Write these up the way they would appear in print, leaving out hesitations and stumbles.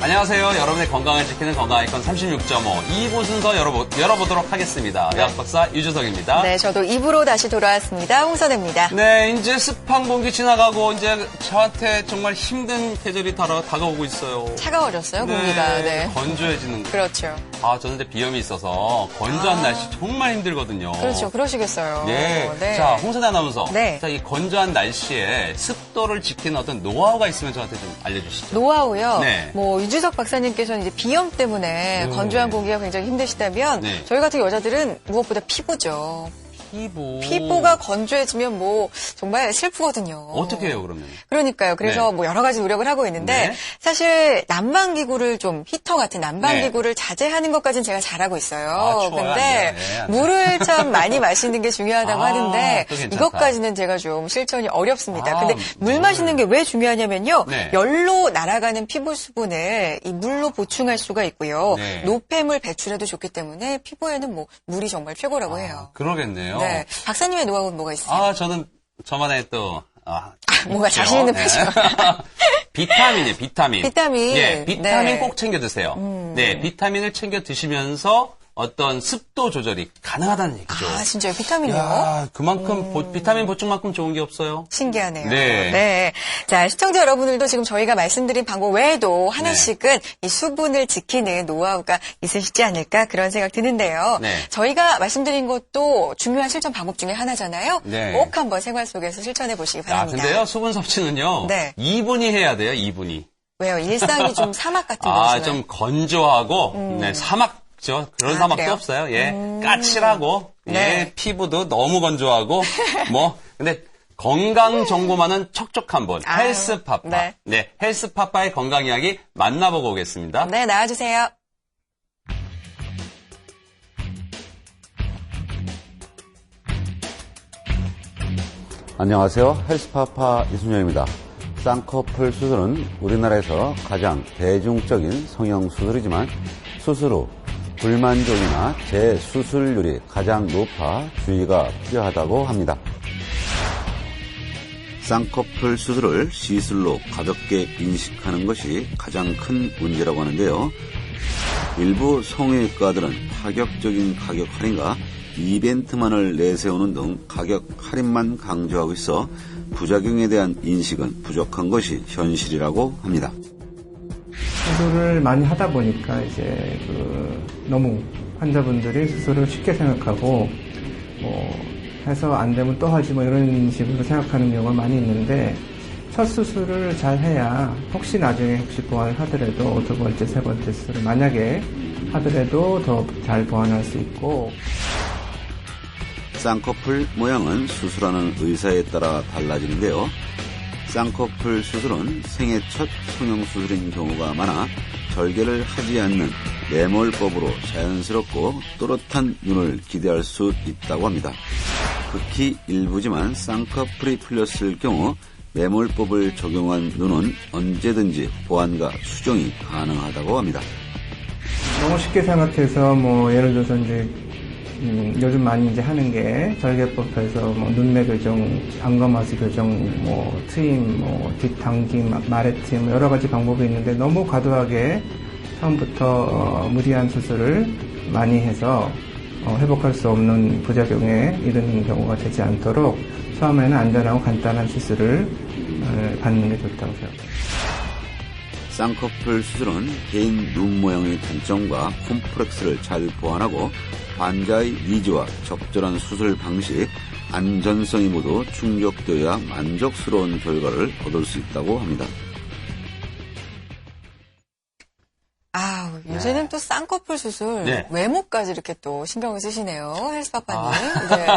안녕하세요. 여러분의 건강을 지키는 건강 아이콘 36.5 2부 순서 열어보도록 하겠습니다. 네. 의학박사 유주석입니다. 네, 저도 2부로 다시 돌아왔습니다. 홍선혜입니다. 네, 이제 습한 공기 지나가고 이제 저한테 정말 힘든 계절이 다가오고 있어요. 차가워졌어요, 공기가. 네. 건조해지는 거. 그렇죠. 저는 이제 비염이 있어서 건조한 날씨 정말 힘들거든요. 그렇죠. 그러시겠어요. 네. 네. 자, 홍선혜 아나운서. 네. 자, 이 건조한 날씨에 습도를 지키는 어떤 노하우가 있으면 저한테 좀 알려주시죠. 노하우요. 네. 뭐 유주석 박사님께서는 이제 비염 때문에 건조한 공기가 굉장히 힘드시다면 네. 저희 같은 여자들은 무엇보다 피부죠. 피부가 건조해지면 뭐 정말 슬프거든요. 어떻게 해요, 그러면? 그러니까요. 그래서 네. 뭐 여러 가지 노력을 하고 있는데 네. 사실 난방기구를 좀 히터 같은 난방기구를 네. 자제하는 것까지는 제가 잘하고 있어요. 좋아요. 근데 네. 물을 참 많이 마시는 게 중요하다고 하는데 또 괜찮다. 이것까지는 제가 좀 실천이 어렵습니다. 근데 물 물. 마시는 게 왜 중요하냐면요. 네. 열로 날아가는 피부 수분을 이 물로 보충할 수가 있고요. 네. 노폐물 배출에도 좋기 때문에 피부에는 뭐 물이 정말 최고라고 해요. 그러겠네요. 네. 박사님의 노하우는 뭐가 있어요? 저는 저만의 또, 뭔가 있죠. 자신 있는 표정. 비타민이에요, 비타민. 비타민. 예, 비타민 네. 꼭 챙겨 드세요. 네, 비타민을 챙겨 드시면서 어떤 습도 조절이 가능하다는 얘기죠. 진짜요? 비타민이요? 야, 그만큼 비타민 보충만큼 좋은 게 없어요. 신기하네요. 네. 자, 시청자 여러분들도 지금 저희가 말씀드린 방법 외에도 하나씩은 이 수분을 지키는 노하우가 있으시지 않을까 그런 생각 드는데요. 네. 저희가 말씀드린 것도 중요한 실천 방법 중에 하나잖아요. 네. 꼭 한번 생활 속에서 실천해 보시기 바랍니다. 근데요, 수분 섭취는요. 네. 2분이 해야 돼요, 2분이. 왜요? 일상이 좀 사막 같은 거죠. 좀 건조하고, 네, 사막. 그런 사막도 그래요? 없어요. 예. 까칠하고, 네. 예. 피부도 너무 건조하고, 근데 건강 정보만은 촉촉한 분. 헬스파파. 네. 네. 헬스파파의 건강 이야기 만나보고 오겠습니다. 네, 나와주세요. 안녕하세요. 헬스파파 이순영입니다. 쌍꺼풀 수술은 우리나라에서 가장 대중적인 성형수술이지만 수술 후 불만족이나 재수술률이 가장 높아 주의가 필요하다고 합니다. 쌍꺼풀 수술을 시술로 가볍게 인식하는 것이 가장 큰 문제라고 하는데요. 일부 성형외과들은 파격적인 가격 할인과 이벤트만을 내세우는 등 가격 할인만 강조하고 있어 부작용에 대한 인식은 부족한 것이 현실이라고 합니다. 수술을 많이 하다 보니까 이제 너무 환자분들이 수술을 쉽게 생각하고 해서 안 되면 또 하지 이런 식으로 생각하는 경우가 많이 있는데 첫 수술을 잘 해야 혹시 나중에 보완을 하더라도 두 번째, 세 번째 수술을 만약에 하더라도 더 잘 보완할 수 있고. 쌍꺼풀 모양은 수술하는 의사에 따라 달라지는데요. 쌍꺼풀 수술은 생애 첫 성형수술인 경우가 많아 절개를 하지 않는 매몰법으로 자연스럽고 또렷한 눈을 기대할 수 있다고 합니다. 극히 일부지만 쌍꺼풀이 풀렸을 경우 매몰법을 적용한 눈은 언제든지 보완과 수정이 가능하다고 합니다. 너무 쉽게 생각해서 예를 들어서 이제 요즘 많이 이제 하는 게 절개법에서 눈매 교정, 안검하수 교정, 트임, 뒷당김, 마레팀 여러 가지 방법이 있는데 너무 과도하게 처음부터 무리한 수술을 많이 해서 회복할 수 없는 부작용에 이르는 경우가 되지 않도록 처음에는 안전하고 간단한 수술을 받는 게 좋다고 생각합니다. 쌍꺼풀 수술은 개인 눈 모양의 단점과 콤플렉스를 잘 보완하고 환자의 니즈와 적절한 수술 방식, 안전성이 모두 충족되어야 만족스러운 결과를 얻을 수 있다고 합니다. 요새는 또 쌍꺼풀 수술, 네. 외모까지 이렇게 또 신경을 쓰시네요. 헬스파파님. 네.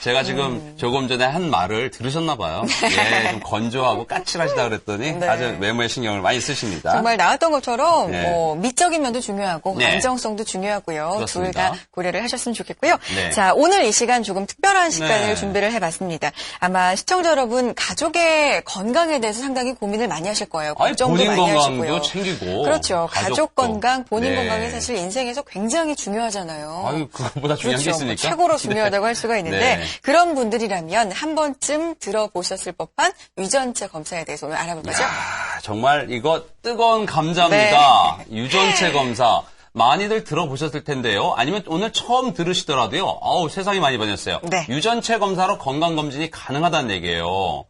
제가 지금 조금 전에 한 말을 들으셨나 봐요. 예, 좀 건조하고 까칠하시다 그랬더니 네. 아주 외모에 신경을 많이 쓰십니다. 정말 나왔던 것처럼 네. 미적인 면도 중요하고 네. 안정성도 중요하고요. 둘 그렇습니다. 다 고려를 하셨으면 좋겠고요. 네. 자, 오늘 이 시간 조금 특별한 시간을 네. 준비를 해봤습니다. 아마 시청자 여러분 가족의 건강에 대해서 상당히 고민을 많이 하실 거예요. 걱정도 본인 많이 건강도 하시고요. 챙기고 그렇죠. 가족 건강, 건강, 본인 네. 건강이 사실 인생에서 굉장히 중요하잖아요. 아유, 그것보다 중요한 게 그렇죠. 있습니까? 최고로 중요하다고 할 수가 있는데 네. 그런 분들이라면 한 번쯤 들어보셨을 법한 유전체 검사에 대해서 오늘 알아볼 거죠. 아, 정말 이거 뜨거운 감자입니다. 유전체 검사. 많이들 들어보셨을 텐데요. 아니면 오늘 처음 들으시더라도요. 어우, 세상이 많이 변했어요. 네. 유전체 검사로 건강검진이 가능하다는 얘기예요.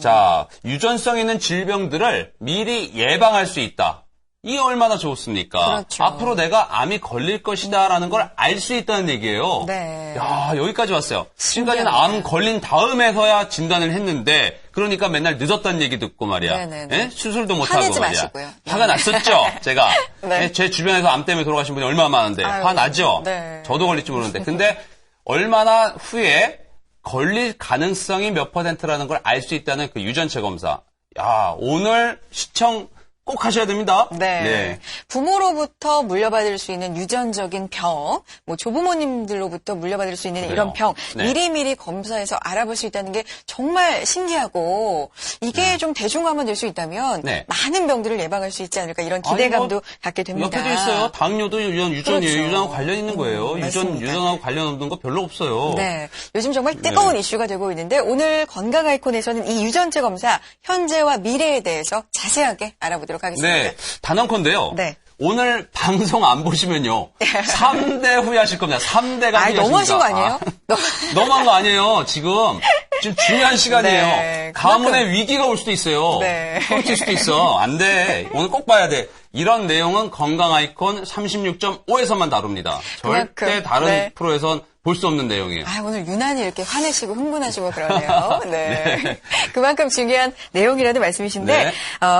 자, 유전성 있는 질병들을 미리 예방할 수 있다. 이게 얼마나 좋습니까? 그렇죠. 앞으로 내가 암이 걸릴 것이다라는 걸 알 수 있다는 얘기예요. 네. 야, 여기까지 왔어요. 지금까지는 신기합니다. 암 걸린 다음에서야 진단을 했는데, 그러니까 맨날 늦었다는 얘기 듣고 말이야. 네네네. 예? 수술도 못하고 화내지 말이야. 마시고요. 화가 났었죠, 제가. 네. 예, 제 주변에서 암 때문에 돌아가신 분이 얼마나 많은데 아유, 화나죠? 네. 저도 걸릴지 모르는데. 근데 얼마나 후에 걸릴 가능성이 몇 %라는 걸 알 수 있다는 그 유전체 검사. 야, 오늘 시청 꼭 하셔야 됩니다. 네. 부모로부터 물려받을 수 있는 유전적인 병, 뭐 조부모님들로부터 물려받을 수 있는 그래요. 이런 병, 네. 미리미리 검사해서 알아볼 수 있다는 게 정말 신기하고 이게 좀 대중화만 될 수 있다면 네. 많은 병들을 예방할 수 있지 않을까 이런 기대감도 갖게 됩니다. 옆에도 있어요. 당뇨도 유전이에요. 그렇죠. 유전하고 관련 있는 거예요. 맞습니다. 유전하고 관련 없는 거 별로 없어요. 네. 요즘 정말 뜨거운 네. 이슈가 되고 있는데 오늘 건강 아이콘에서는 이 유전체 검사 현재와 미래에 대해서 자세하게 알아보도록 하겠습니다. 네. 단언컨대요. 네. 오늘 방송 안 보시면요. 3대 후회하실 겁니다. 3대가 아, 너무하신 거 아니에요? 너무한 거 아니에요. 지금 중요한 시간이에요. 네, 가문의 위기가 올 수도 있어요. 네. 떨어질 수도 있어. 안 돼. 오늘 꼭 봐야 돼. 이런 내용은 건강 아이콘 36.5에서만 다룹니다. 절대 그만큼, 다른 네. 프로에선 볼 수 없는 내용이에요. 아, 오늘 유난히 이렇게 화내시고 흥분하시고 그러네요. 네. 그만큼 중요한 내용이라는 말씀이신데, 네.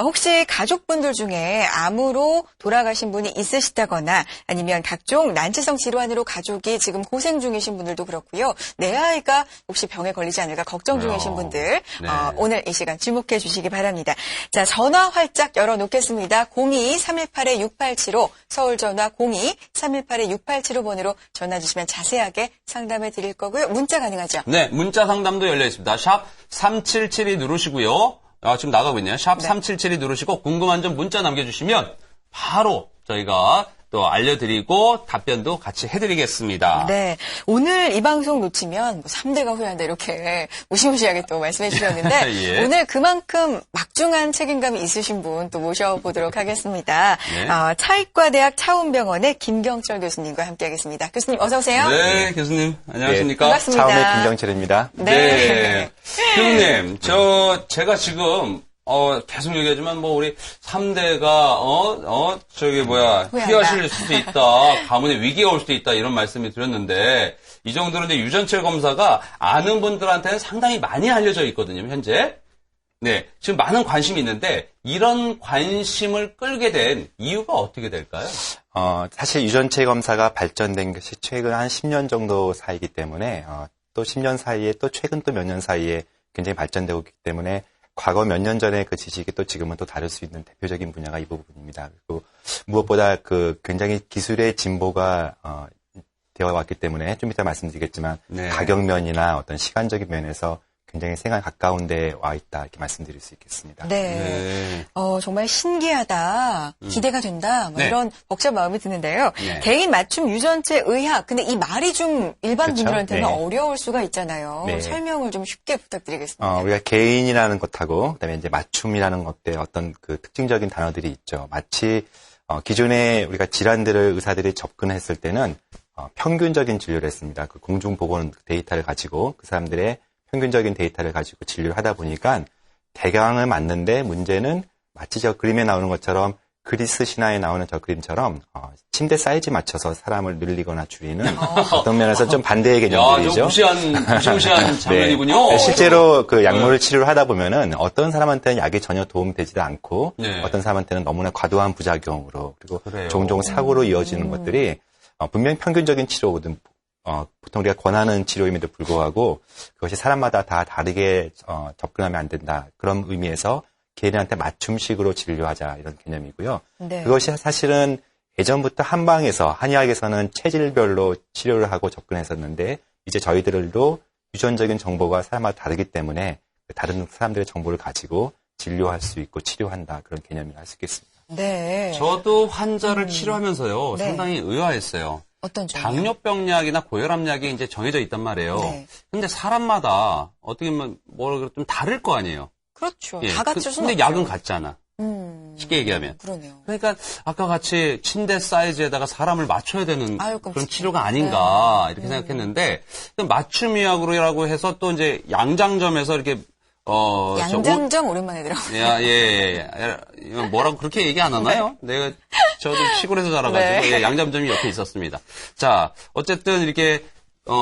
혹시 가족분들 중에 암으로 돌아가신 분이 있으시다거나 아니면 각종 난치성 질환으로 가족이 지금 고생 중이신 분들도 그렇고요. 내 아이가 혹시 병에 걸리지 않을까 걱정 중이신 분들, 네. 오늘 이 시간 주목해 주시기 바랍니다. 자, 전화 활짝 열어놓겠습니다. 02-318-6875, 서울 전화 02-318-6875번으로 전화 주시면 자세하게 상담해 드릴 거고요. 문자 가능하죠? 네, 문자 상담도 열려 있습니다. 샵 3772 누르시고요. 지금 나가고 있네요. 샵 3772 누르시고 궁금한 점 문자 남겨주시면 바로 저희가 또 알려드리고 답변도 같이 해드리겠습니다. 네. 오늘 이 방송 놓치면 뭐 3대가 후회한다 이렇게 무시무시하게 또 말씀해 주셨는데 예. 오늘 그만큼 막중한 책임감이 있으신 분 또 모셔보도록 하겠습니다. 네. 차의과대학 차운병원의 김경철 교수님과 함께하겠습니다. 교수님 어서 오세요. 네, 교수님 안녕하십니까? 반갑습니다. 차움의 김경철입니다. 네. 교수님, 제가 지금 계속 얘기하지만 뭐 우리 3대가 후회하실 수도 있다. 가문에 위기가 올 수도 있다. 이런 말씀을 드렸는데 이 정도로 이제 유전체 검사가 아는 분들한테는 상당히 많이 알려져 있거든요, 현재. 네. 지금 많은 관심이 있는데 이런 관심을 끌게 된 이유가 어떻게 될까요? 사실 유전체 검사가 발전된 것이 최근 한 10년 정도 사이기 때문에 또 10년 사이에 또 최근 또 몇 년 사이에 굉장히 발전되고 있기 때문에 과거 몇 년 전에 그 지식이 또 지금은 또 다를 수 있는 대표적인 분야가 이 부분입니다. 그리고 무엇보다 그 굉장히 기술의 진보가 되어 왔기 때문에 좀 이따 말씀드리겠지만 네. 가격면이나 어떤 시간적인 면에서 굉장히 생활 가까운 데 와 있다 이렇게 말씀드릴 수 있겠습니다. 네. 정말 신기하다. 기대가 된다. 뭐 네. 이런 벅찬 마음이 드는데요. 네. 개인 맞춤 유전체 의학. 근데 이 말이 좀 일반 그렇죠. 분들한테는 네. 어려울 수가 있잖아요. 네. 설명을 좀 쉽게 부탁드리겠습니다. 우리가 개인이라는 것하고 그다음에 이제 맞춤이라는 것의 어떤 그 특징적인 단어들이 있죠. 마치 기존에 우리가 질환들을 의사들이 접근했을 때는 평균적인 진료를 했습니다. 그 공중보건 데이터를 가지고 그 사람들의 평균적인 데이터를 가지고 진료를 하다 보니까 대강을 맞는데 문제는 마치 저 그림에 나오는 것처럼 그리스 신화에 나오는 저 그림처럼 침대 사이즈 맞춰서 사람을 늘리거나 줄이는 어떤 면에서 좀 반대의 개념들이죠. 무시무시한 장면이군요. 네, 실제로 그 약물을 치료를 하다 보면은 어떤 사람한테는 약이 전혀 도움되지도 않고 네. 어떤 사람한테는 너무나 과도한 부작용으로 그리고 그래요. 종종 사고로 이어지는 것들이 분명히 평균적인 치료거든. 보통 우리가 권하는 치료임에도 불구하고 그것이 사람마다 다 다르게 접근하면 안 된다. 그런 의미에서 개인한테 맞춤식으로 진료하자 이런 개념이고요. 네. 그것이 사실은 예전부터 한의학에서는 체질별로 치료를 하고 접근했었는데 이제 저희들도 유전적인 정보가 사람마다 다르기 때문에 다른 사람들의 정보를 가지고 진료할 수 있고 치료한다 그런 개념이라 할 수 있겠습니다. 네. 저도 환자를 치료하면서요, 네. 상당히 의아했어요. 어떤 점이요? 당뇨병약이나 고혈압약이 이제 정해져 있단 말이에요. 네. 근데 사람마다 어떻게 보면 좀 다를 거 아니에요. 그렇죠. 예, 다 같을 수는 근데 없죠. 약은 같잖아. 쉽게 얘기하면. 그러네요. 그러니까 아까 같이 침대 사이즈에다가 사람을 맞춰야 되는 아유, 그런 끔찍해. 치료가 아닌가 이렇게 생각했는데 맞춤의학으로 해서 또 이제 양장점에서 이렇게 양장점 오랜만에 들어. 이거 뭐라고 그렇게 얘기 안 하나요? 저도 시골에서 자라가지고 네. 양장점이 옆에 있었습니다. 자, 어쨌든 이렇게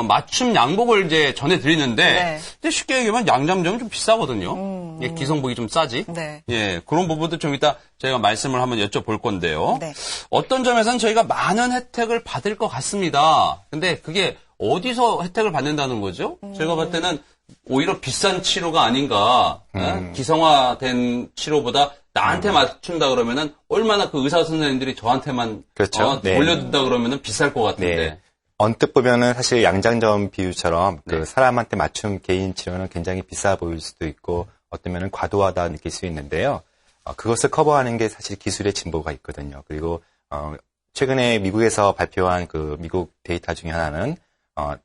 맞춤 양복을 이제 전해드리는데, 네. 근데 쉽게 얘기하면 양장점은 좀 비싸거든요. 예, 기성복이 좀 싸지. 네. 예, 그런 부분도 좀 이따 저희가 말씀을 한번 여쭤볼 건데요. 네. 어떤 점에서는 저희가 많은 혜택을 받을 것 같습니다. 근데 그게 어디서 혜택을 받는다는 거죠? 제가 볼 때는 오히려 비싼 치료가 아닌가. 기성화된 치료보다 나한테 맞춘다 그러면은 얼마나 그 의사 선생님들이 저한테만 그렇죠. 네. 돌려준다 그러면은 비쌀 것 같은데. 네. 언뜻 보면은 사실 양장점 비유처럼 네. 그 사람한테 맞춤 개인 치료는 굉장히 비싸 보일 수도 있고 어떤 면은 과도하다 느낄 수 있는데요. 그것을 커버하는 게 사실 기술의 진보가 있거든요. 그리고 최근에 미국에서 발표한 그 미국 데이터 중에 하나는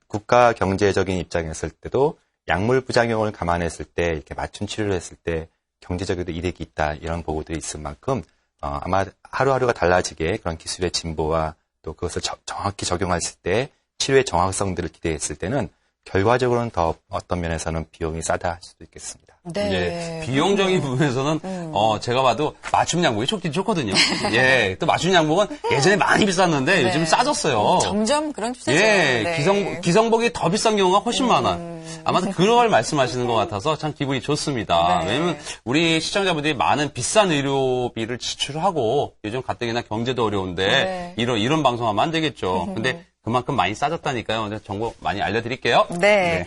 국가 경제적인 입장이었을 때도 약물 부작용을 감안했을 때 이렇게 맞춤 치료를 했을 때 경제적으로 이득이 있다 이런 보고들이 있을 만큼 아마 하루하루가 달라지게 그런 기술의 진보와 또 그것을 정확히 적용했을 때 치료의 정확성들을 기대했을 때는 결과적으로는 더 어떤 면에서는 비용이 싸다 할 수도 있겠습니다. 네. 예, 비용적인 부분에서는 제가 봐도 맞춤 양복이 좋긴 좋거든요. 예, 또 맞춤 양복은 예전에 많이 비쌌는데 요즘 싸졌어요. 점점 그런 추세죠. 예, 네. 기성복이 더 비싼 경우가 훨씬 많아. 아마도 그걸 말씀하시는 것 같아서 참 기분이 좋습니다. 네. 왜냐면 우리 시청자분들이 많은 비싼 의료비를 지출하고 요즘 가뜩이나 경제도 어려운데 네. 이런 방송하면 안 되겠죠. 근데 그만큼 많이 싸졌다니까요. 정보 많이 알려드릴게요. 네.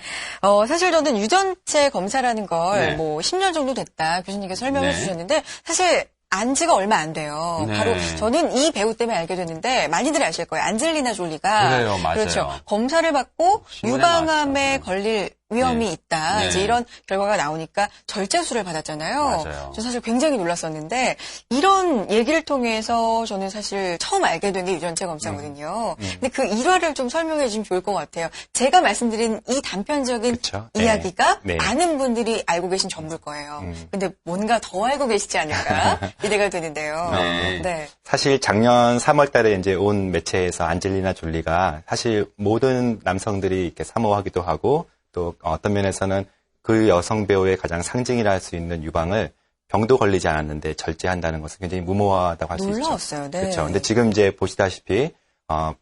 사실 저는 유전체 검사라는 걸 네. 10년 정도 됐다 교수님께서 설명해 네. 주셨는데 사실 안 지가 얼마 안 돼요. 네. 바로 저는 이 배우 때문에 알게 됐는데 많이들 아실 거예요. 안젤리나 졸리가 그래요, 맞아요. 그렇죠. 검사를 받고 신문에 유방암에 나왔죠. 걸릴 위험이 네. 있다. 네. 이제 이런 결과가 나오니까 절제수를 받았잖아요. 맞아요. 저 사실 굉장히 놀랐었는데 이런 얘기를 통해서 저는 사실 처음 알게 된 게 유전체 검사거든요. 근데 그 일화를 좀 설명해 주시면 좋을 것 같아요. 제가 말씀드린 이 단편적인 그쵸? 네. 이야기가 네. 많은 분들이 알고 계신 전부일 거예요. 근데 뭔가 더 알고 계시지 않을까 기대가 되는데요. 네. 네. 사실 작년 3월 달에 이제 온 매체에서 안젤리나 졸리가 사실 모든 남성들이 이렇게 사모하기도 하고 또 어떤 면에서는 그 여성 배우의 가장 상징이라 할 수 있는 유방을 병도 걸리지 않았는데 절제한다는 것은 굉장히 무모하다고 할 수 있죠. 놀라웠어요. 네. 그렇죠. 근데 지금 이제 보시다시피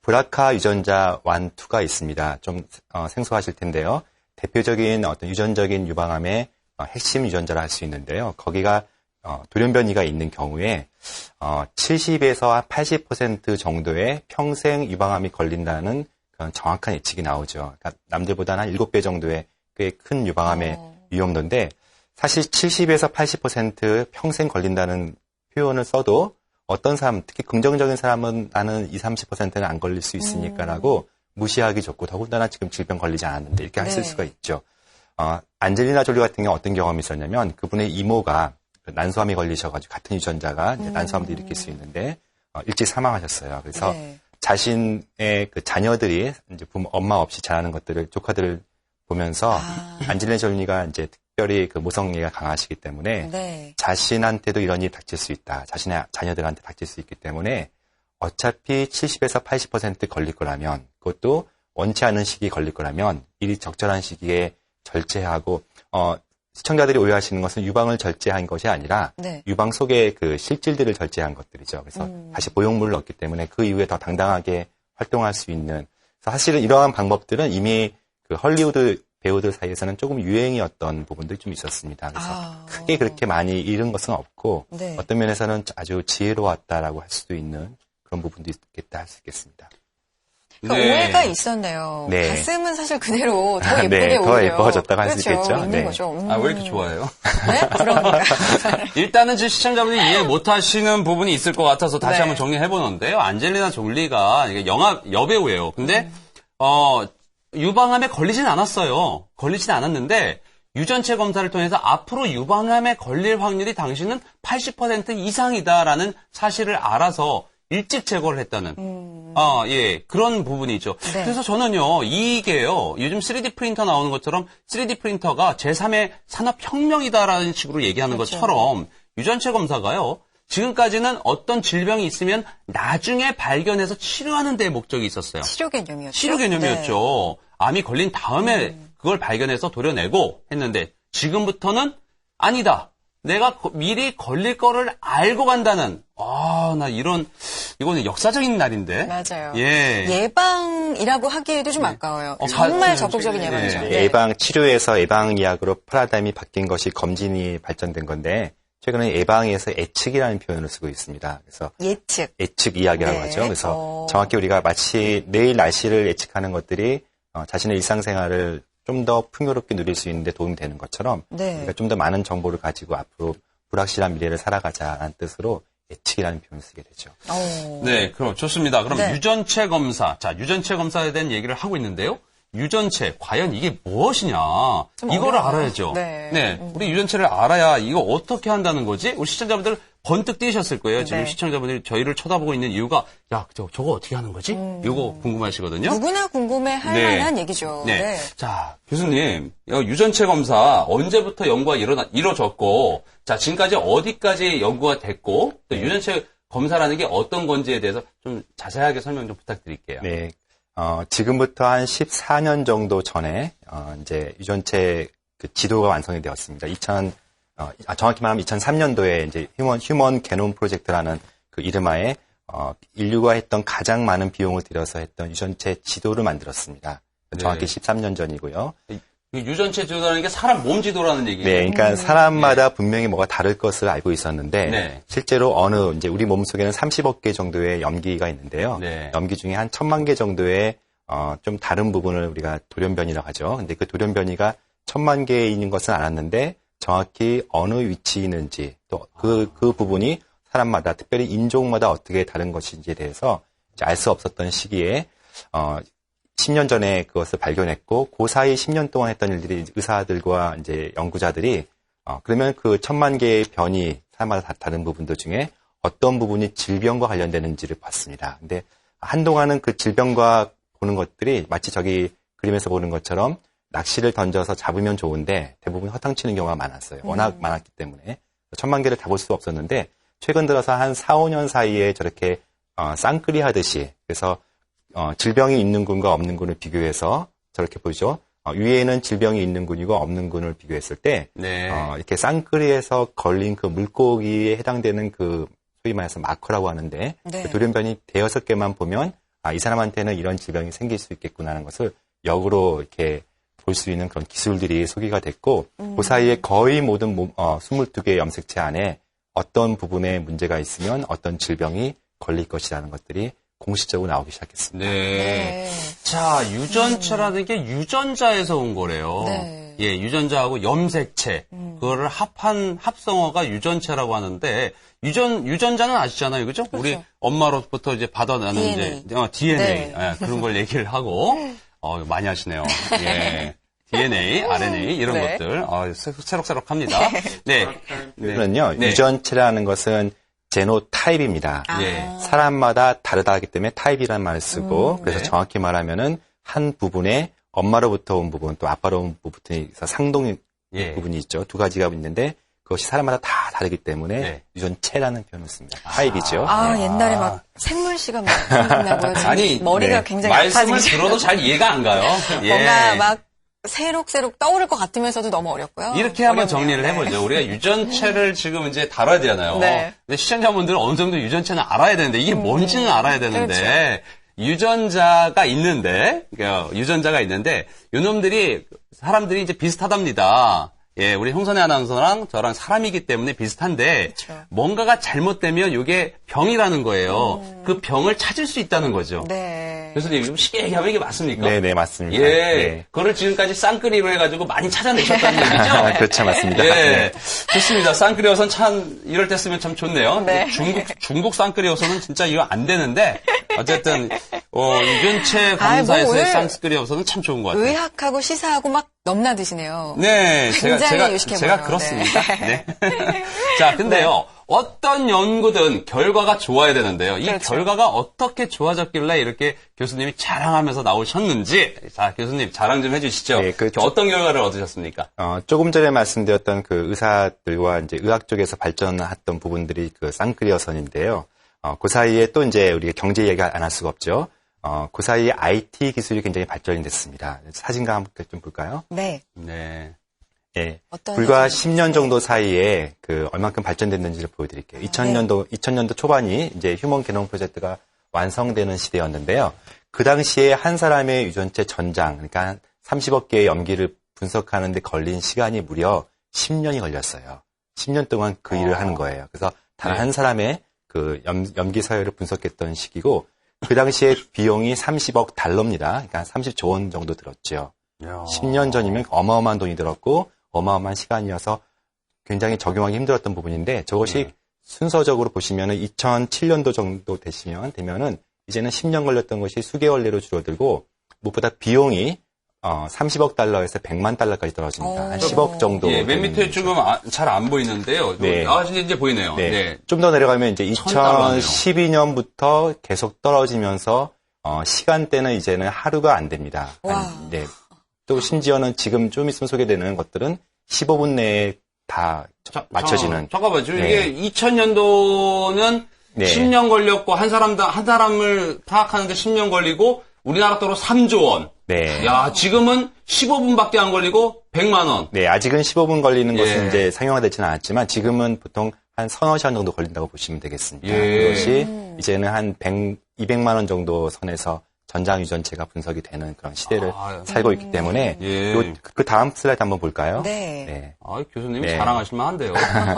브라카 유전자 1, 2가 있습니다. 좀 생소하실 텐데요. 대표적인 어떤 유전적인 유방암의 핵심 유전자라 할 수 있는데요. 거기가 돌연변이가 있는 경우에 70에서 80% 정도의 평생 유방암이 걸린다는 그런 정확한 예측이 나오죠. 그러니까 남들보다는 한 7배 정도의 꽤 큰 유방암의 위험도인데 사실 70에서 80% 평생 걸린다는 표현을 써도 어떤 사람, 특히 긍정적인 사람은 나는 20, 30%는 안 걸릴 수 있으니까라고 무시하기 좋고 더군다나 지금 질병 걸리지 않았는데 이렇게 네. 하실 수가 있죠. 안젤리나 졸리 같은 경우 어떤 경험이 있었냐면 그분의 이모가 난소암에 걸리셔가지고 같은 유전자가 이제 난소암도 일으킬 수 있는데 일찍 사망하셨어요. 그래서 네. 자신의 그 자녀들이 이제 엄마 없이 자라는 것들을 조카들을 보면서 안젤리나 졸리가 이제 특별히 그 모성애가 강하시기 때문에 네. 자신한테도 이런 일이 닥칠 수 있다. 자신의 자녀들한테 닥칠 수 있기 때문에 어차피 70에서 80% 걸릴 거라면 그것도 원치 않은 시기에 걸릴 거라면 이 적절한 시기에 절제하고 시청자들이 오해하시는 것은 유방을 절제한 것이 아니라 네. 유방 속의 그 실질들을 절제한 것들이죠. 그래서 다시 보형물을 넣기 때문에 그 이후에 더 당당하게 활동할 수 있는. 사실은 이러한 방법들은 이미 그 헐리우드 배우들 사이에서는 조금 유행이었던 부분들이 좀 있었습니다. 그래서 크게 그렇게 많이 잃은 것은 없고 네. 어떤 면에서는 아주 지혜로웠다라고 할 수도 있는 그런 부분도 있겠다 할 수 있겠습니다. 그러니까 네. 오해가 있었네요. 네. 가슴은 사실 그대로 더 예쁘게 네, 더 오히려. 예뻐졌다고 할수 그렇죠. 있겠죠. 있는 네. 거죠. 왜 이렇게 좋아해요? 네? 그런가? 일단은 지금 시청자분이 이해 못하시는 부분이 있을 것 같아서 다시 네. 한번 정리해보는데요. 안젤리나 졸리가 이게 영화 여배우예요. 근데 유방암에 걸리진 않았어요. 걸리진 않았는데 유전체 검사를 통해서 앞으로 유방암에 걸릴 확률이 당신은 80% 이상이다라는 사실을 알아서 일찍 제거를 했다는 그런 부분이 있죠. 네. 그래서 저는요, 이게요, 요즘 3D 프린터 나오는 것처럼 3D 프린터가 제3의 산업혁명이다라는 식으로 얘기하는 그렇죠. 것처럼 유전체 검사가요, 지금까지는 어떤 질병이 있으면 나중에 발견해서 치료하는 데 목적이 있었어요. 치료 개념이었죠. 치료 개념이었죠. 암이 걸린 다음에 그걸 발견해서 도려내고 했는데 지금부터는 아니다. 내가 미리 걸릴 거를 알고 간다는 이거는 역사적인 날인데. 맞아요. 예. 예방이라고 하기에도 좀 아까워요. 정말 적극적인 예방이죠. 네. 네. 예방 치료에서 예방의학으로 파라다임이 바뀐 것이 검진이 발전된 건데 최근에 예방에서 예측이라는 표현을 쓰고 있습니다. 그래서 예측 이야기라고 네. 하죠. 그래서 정확히 우리가 마치 내일 날씨를 예측하는 것들이 자신의 일상생활을 좀 더 풍요롭게 누릴 수 있는데 도움이 되는 것처럼 네. 우리가 좀 더 많은 정보를 가지고 앞으로 불확실한 미래를 살아가자는 뜻으로 예측이라는 표현을 쓰게 되죠. 네, 그럼 좋습니다. 그럼 네. 유전체 검사. 자, 유전체 검사에 대한 얘기를 하고 있는데요. 유전체, 과연 이게 무엇이냐. 이거를 어려워요. 알아야죠. 네. 우리 유전체를 알아야 이거 어떻게 한다는 거지? 우리 시청자분들 번뜩 뛰셨을 거예요. 지금 네. 시청자분들이 저희를 쳐다보고 있는 이유가, 야, 저거 어떻게 하는 거지? 이거 궁금하시거든요. 누구나 궁금해할 네. 만한 얘기죠. 네. 네. 자, 교수님, 유전체 검사 언제부터 연구가 이루어졌고, 자, 지금까지 어디까지 연구가 됐고, 또 유전체 검사라는 게 어떤 건지에 대해서 좀 자세하게 설명 좀 부탁드릴게요. 네. 지금부터 한 14년 정도 전에, 이제 유전체 그 지도가 완성이 되었습니다. 정확히 말하면 2003년도에 이제 휴먼 게놈 프로젝트라는 그 이름하에, 인류가 했던 가장 많은 비용을 들여서 했던 유전체 지도를 만들었습니다. 정확히 13년 전이고요. 유전체 지도라는 게 사람 몸 지도라는 얘기죠. 네, 그러니까 사람마다 분명히 뭐가 다를 것을 알고 있었는데 네. 실제로 이제 우리 몸속에는 30억 개 정도의 염기가 있는데요. 네. 염기 중에 한 1000만 개 정도의 좀 다른 부분을 우리가 돌연변이라고 하죠. 근데 그 돌연변이가 1000만 개 있는 것은 알았는데 정확히 어느 위치에 있는지 또 그 부분이 사람마다 특별히 인종마다 어떻게 다른 것인지에 대해서 알 수 없었던 시기에 10년 전에 그것을 발견했고, 그 사이 10년 동안 했던 일들이 의사들과 이제 연구자들이, 그러면 그 1000만 개의 변이, 사람마다 다른 부분들 중에 어떤 부분이 질병과 관련되는지를 봤습니다. 근데 한동안은 그 질병과 보는 것들이 마치 저기 그림에서 보는 것처럼 낚시를 던져서 잡으면 좋은데 대부분 허탕치는 경우가 많았어요. 워낙 많았기 때문에. 1000만 개를 잡을 수 없었는데, 최근 들어서 한 4, 5년 사이에 저렇게, 쌍끌이 하듯이, 그래서 질병이 있는 군과 없는 군을 비교해서 저렇게 보죠. 위에는 질병이 있는 군이고 없는 군을 비교했을 때, 네. 이렇게 쌍끌이에서 걸린 그 물고기에 해당되는 그 소위 말해서 마커라고 하는데, 네. 그 돌연변이 6개만 보면, 이 사람한테는 이런 질병이 생길 수 있겠구나 하는 것을 역으로 이렇게 볼 수 있는 그런 기술들이 소개가 됐고, 그 사이에 거의 모든 22개의 염색체 안에 어떤 부분에 문제가 있으면 어떤 질병이 걸릴 것이라는 것들이 공식적으로 나오기 시작했습니다. 네. 자, 유전체라는 게 유전자에서 온 거래요. 네. 예, 유전자하고 염색체. 그거를 합한 합성어가 유전체라고 하는데, 유전자는 아시잖아요. 그죠? 우리 엄마로부터 이제 받아나는 DNA. 이제, DNA. 네. 예, 그런 걸 얘기를 하고, 많이 하시네요. 예. DNA, RNA, 이런 네. 것들. 새록새록합니다. 네. 그러면요, 네. 유전체라는 것은 제노타입입니다. 예. 사람마다 다르다기 때문에 타입이라는 말을 쓰고, 그래서 네. 정확히 말하면은 한 부분에 엄마로부터 온 부분, 또 아빠로 온 부분에서 상동 예. 부분이 있죠. 두 가지가 있는데, 그것이 사람마다 다 다르기 때문에 네. 유전체라는 표현을 씁니다. 타입이죠. 옛날에 막 생물씨가 막 생각나고요. 지금 아니, 머리가 네. 굉장히 말씀을 아파지고 들어도 잘 이해가 안 가요. 예. 뭔가 막 새록새록 떠오를 것 같으면서도 너무 어렵고요. 이렇게 한번 어렵네요. 정리를 해보죠. 우리가 유전체를 지금 이제 다뤄야 되잖아요. 네. 근데 시청자분들은 어느 정도 유전체는 알아야 되는데, 이게 뭔지는 알아야 되는데, 그렇죠. 유전자가 있는데, 요놈들이, 사람들이 이제 비슷하답니다. 예, 우리 홍선혜 아나운서랑 저랑 사람이기 때문에 비슷한데, 그렇죠. 뭔가가 잘못되면 이게 병이라는 거예요. 그 병을 찾을 수 있다는 거죠. 네. 교수님, 쉽게 얘기하면 이게 맞습니까? 네, 맞습니다. 예. 네. 그거를 지금까지 쌍끌이로 해가지고 많이 찾아내셨다는 얘기죠? 그렇죠, 맞습니다. 예. 네. 좋습니다. 쌍끌이어선 참, 이럴 때 쓰면 참 좋네요. 네. 중국 쌍끌이어서는 진짜 이거 안 되는데, 어쨌든 유전체 검사에서의 오늘 쌍스크리어서는 참 좋은 것 같아요. 의학하고 시사하고 막 넘나드시네요. 네, 굉장히 유식해 제가 보여요. 그렇습니다. 네. 네. 자, 근데요, 어떤 연구든 결과가 좋아야 되는데요. 이 그렇죠. 결과가 어떻게 좋아졌길래 이렇게 교수님이 자랑하면서 나오셨는지, 자, 교수님 자랑 좀 해주시죠. 네, 어떤 결과를 얻으셨습니까? 조금 전에 말씀드렸던 그 의사들과 이제 의학 쪽에서 발전했던 부분들이 그 쌍크리어선인데요. 그 사이에 또 이제 우리가 경제 얘기 안 할 수가 없죠. 그 사이에 IT 기술이 굉장히 발전이 됐습니다. 사진과 함께 좀 볼까요? 네. 네. 예. 어떤 불과 얘기인지. 10년 정도 사이에 그 얼만큼 발전됐는지를 보여드릴게요. 2000년도 초반이 이제 휴먼 게놈 프로젝트가 완성되는 시대였는데요. 그 당시에 한 사람의 유전체 전장, 그러니까 30억 개의 염기를 분석하는데 걸린 시간이 무려 10년이 걸렸어요. 10년 동안 그 일을 하는 거예요. 그래서 단 한 사람의 그 염기 서열을 분석했던 시기고, 그 당시에 비용이 30억 달러입니다. 그러니까 30조 원 정도 들었죠. 10년 전이면 어마어마한 돈이 들었고 어마어마한 시간이어서 굉장히 적용하기 힘들었던 부분인데, 저것이 순서적으로 보시면은 2007년도 정도 되면은 이제는 10년 걸렸던 것이 수개월 내로 줄어들고, 무엇보다 비용이 30억 달러에서 100만 달러까지 떨어집니다. 한 10억 정도. 예, 맨 밑에 조금 잘 안 보이는데요. 네. 이제 보이네요. 네. 네. 좀 더 내려가면 이제 1000달러네요. 2012년부터 계속 떨어지면서 시간대는 이제는 하루가 안 됩니다. 와. 네. 또 심지어는 지금 좀 있으면 소개되는 것들은 15분 내에 다 맞춰지는. 잠깐만요. 네. 이게 2000년도는 네. 10년 걸렸고 한 사람을 파악하는데 10년 걸리고 우리나라 돈으로 3조 원. 네. 야, 지금은 15분밖에 안 걸리고 100만 원. 네, 아직은 15분 걸리는 것은 예. 이제 상용화되지는 않았지만 지금은 보통 한 서너 시간 정도 걸린다고 보시면 되겠습니다. 예. 그것이 이제는 한 200만 원 정도 선에서 전장 유전체가 분석이 되는 그런 시대를 살고 있기 때문에 예. 그 다음 슬라이드 한번 볼까요? 네. 교수님이 네. 자랑하실 만한데요.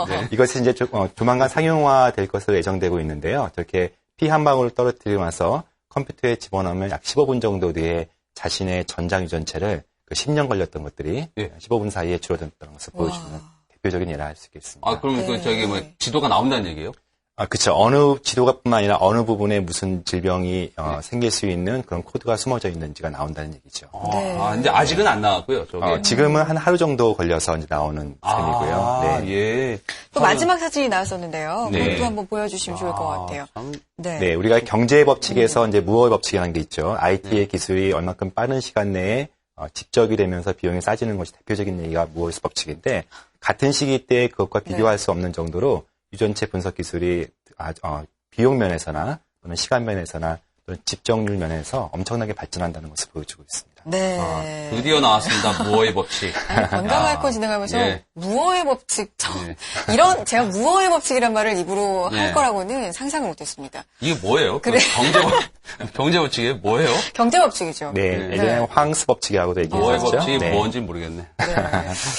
네. 이것이 이제 조만간 상용화 될 것으로 예정되고 있는데요. 저렇게 피 한 방울을 떨어뜨리고 나서 컴퓨터에 집어넣으면 약 15분 정도 뒤에 자신의 전장 유전체를 그 10년 걸렸던 것들이 예. 15분 사이에 줄어든다는 것을 보여주는 대표적인 예라 할 수 있겠습니다. 그럼 네. 지도가 나온다는 얘기예요? 그렇죠. 어느 지도가뿐만 아니라 어느 부분에 무슨 질병이 생길 수 있는 그런 코드가 숨어져 있는지가 나온다는 얘기죠. 네. 근데 아직은 안 나왔고요. 저게. 지금은 한 하루 정도 걸려서 이제 나오는 셈이고요. 네. 예. 또 마지막 사진이 나왔었는데요. 네. 그것도 한번 보여주시면 좋을 것 같아요. 네. 네, 우리가 경제의 법칙에서 이제 무어의 법칙이라는 게 있죠. IT의 기술이 얼마큼 빠른 시간 내에 집적이 되면서 비용이 싸지는 것이 대표적인 얘기가 무어의 법칙인데, 같은 시기 때 그것과 비교할 수 없는 정도로 유전체 분석 기술이 비용 면에서나 또는 시간 면에서나 또는 집적률 면에서 엄청나게 발전한다는 것을 보여주고 있습니다. 네. 드디어 나왔습니다. 무어의 법칙. 건강할 거 진행하면서 예. 무어의 법칙, 예. 제가 무어의 법칙이란 말을 입으로 예. 할 거라고는 상상을 못했습니다. 이게 뭐예요? 그래. 경제 법칙이에요? 뭐예요? 경제 법칙이죠. 네, 예전에 황스 법칙이라고도 무어의 얘기했었죠. 법칙이 네. 뭔지 모르겠네. 네.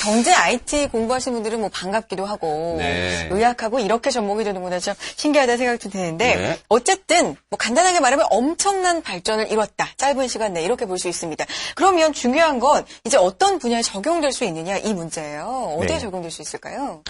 경제 IT 공부하시는 분들은 뭐 반갑기도 하고 네. 의학하고 이렇게 접목이 되는구나 참 신기하다 생각도 드는데 네. 어쨌든 뭐 간단하게 말하면 엄청난 발전을 이뤘다. 짧은 시간 내에 이렇게 볼 수 있습니다. 그러면 중요한 건 이제 어떤 분야에 적용될 수 있느냐 이 문제예요. 어디에 네. 적용될 수 있을까요?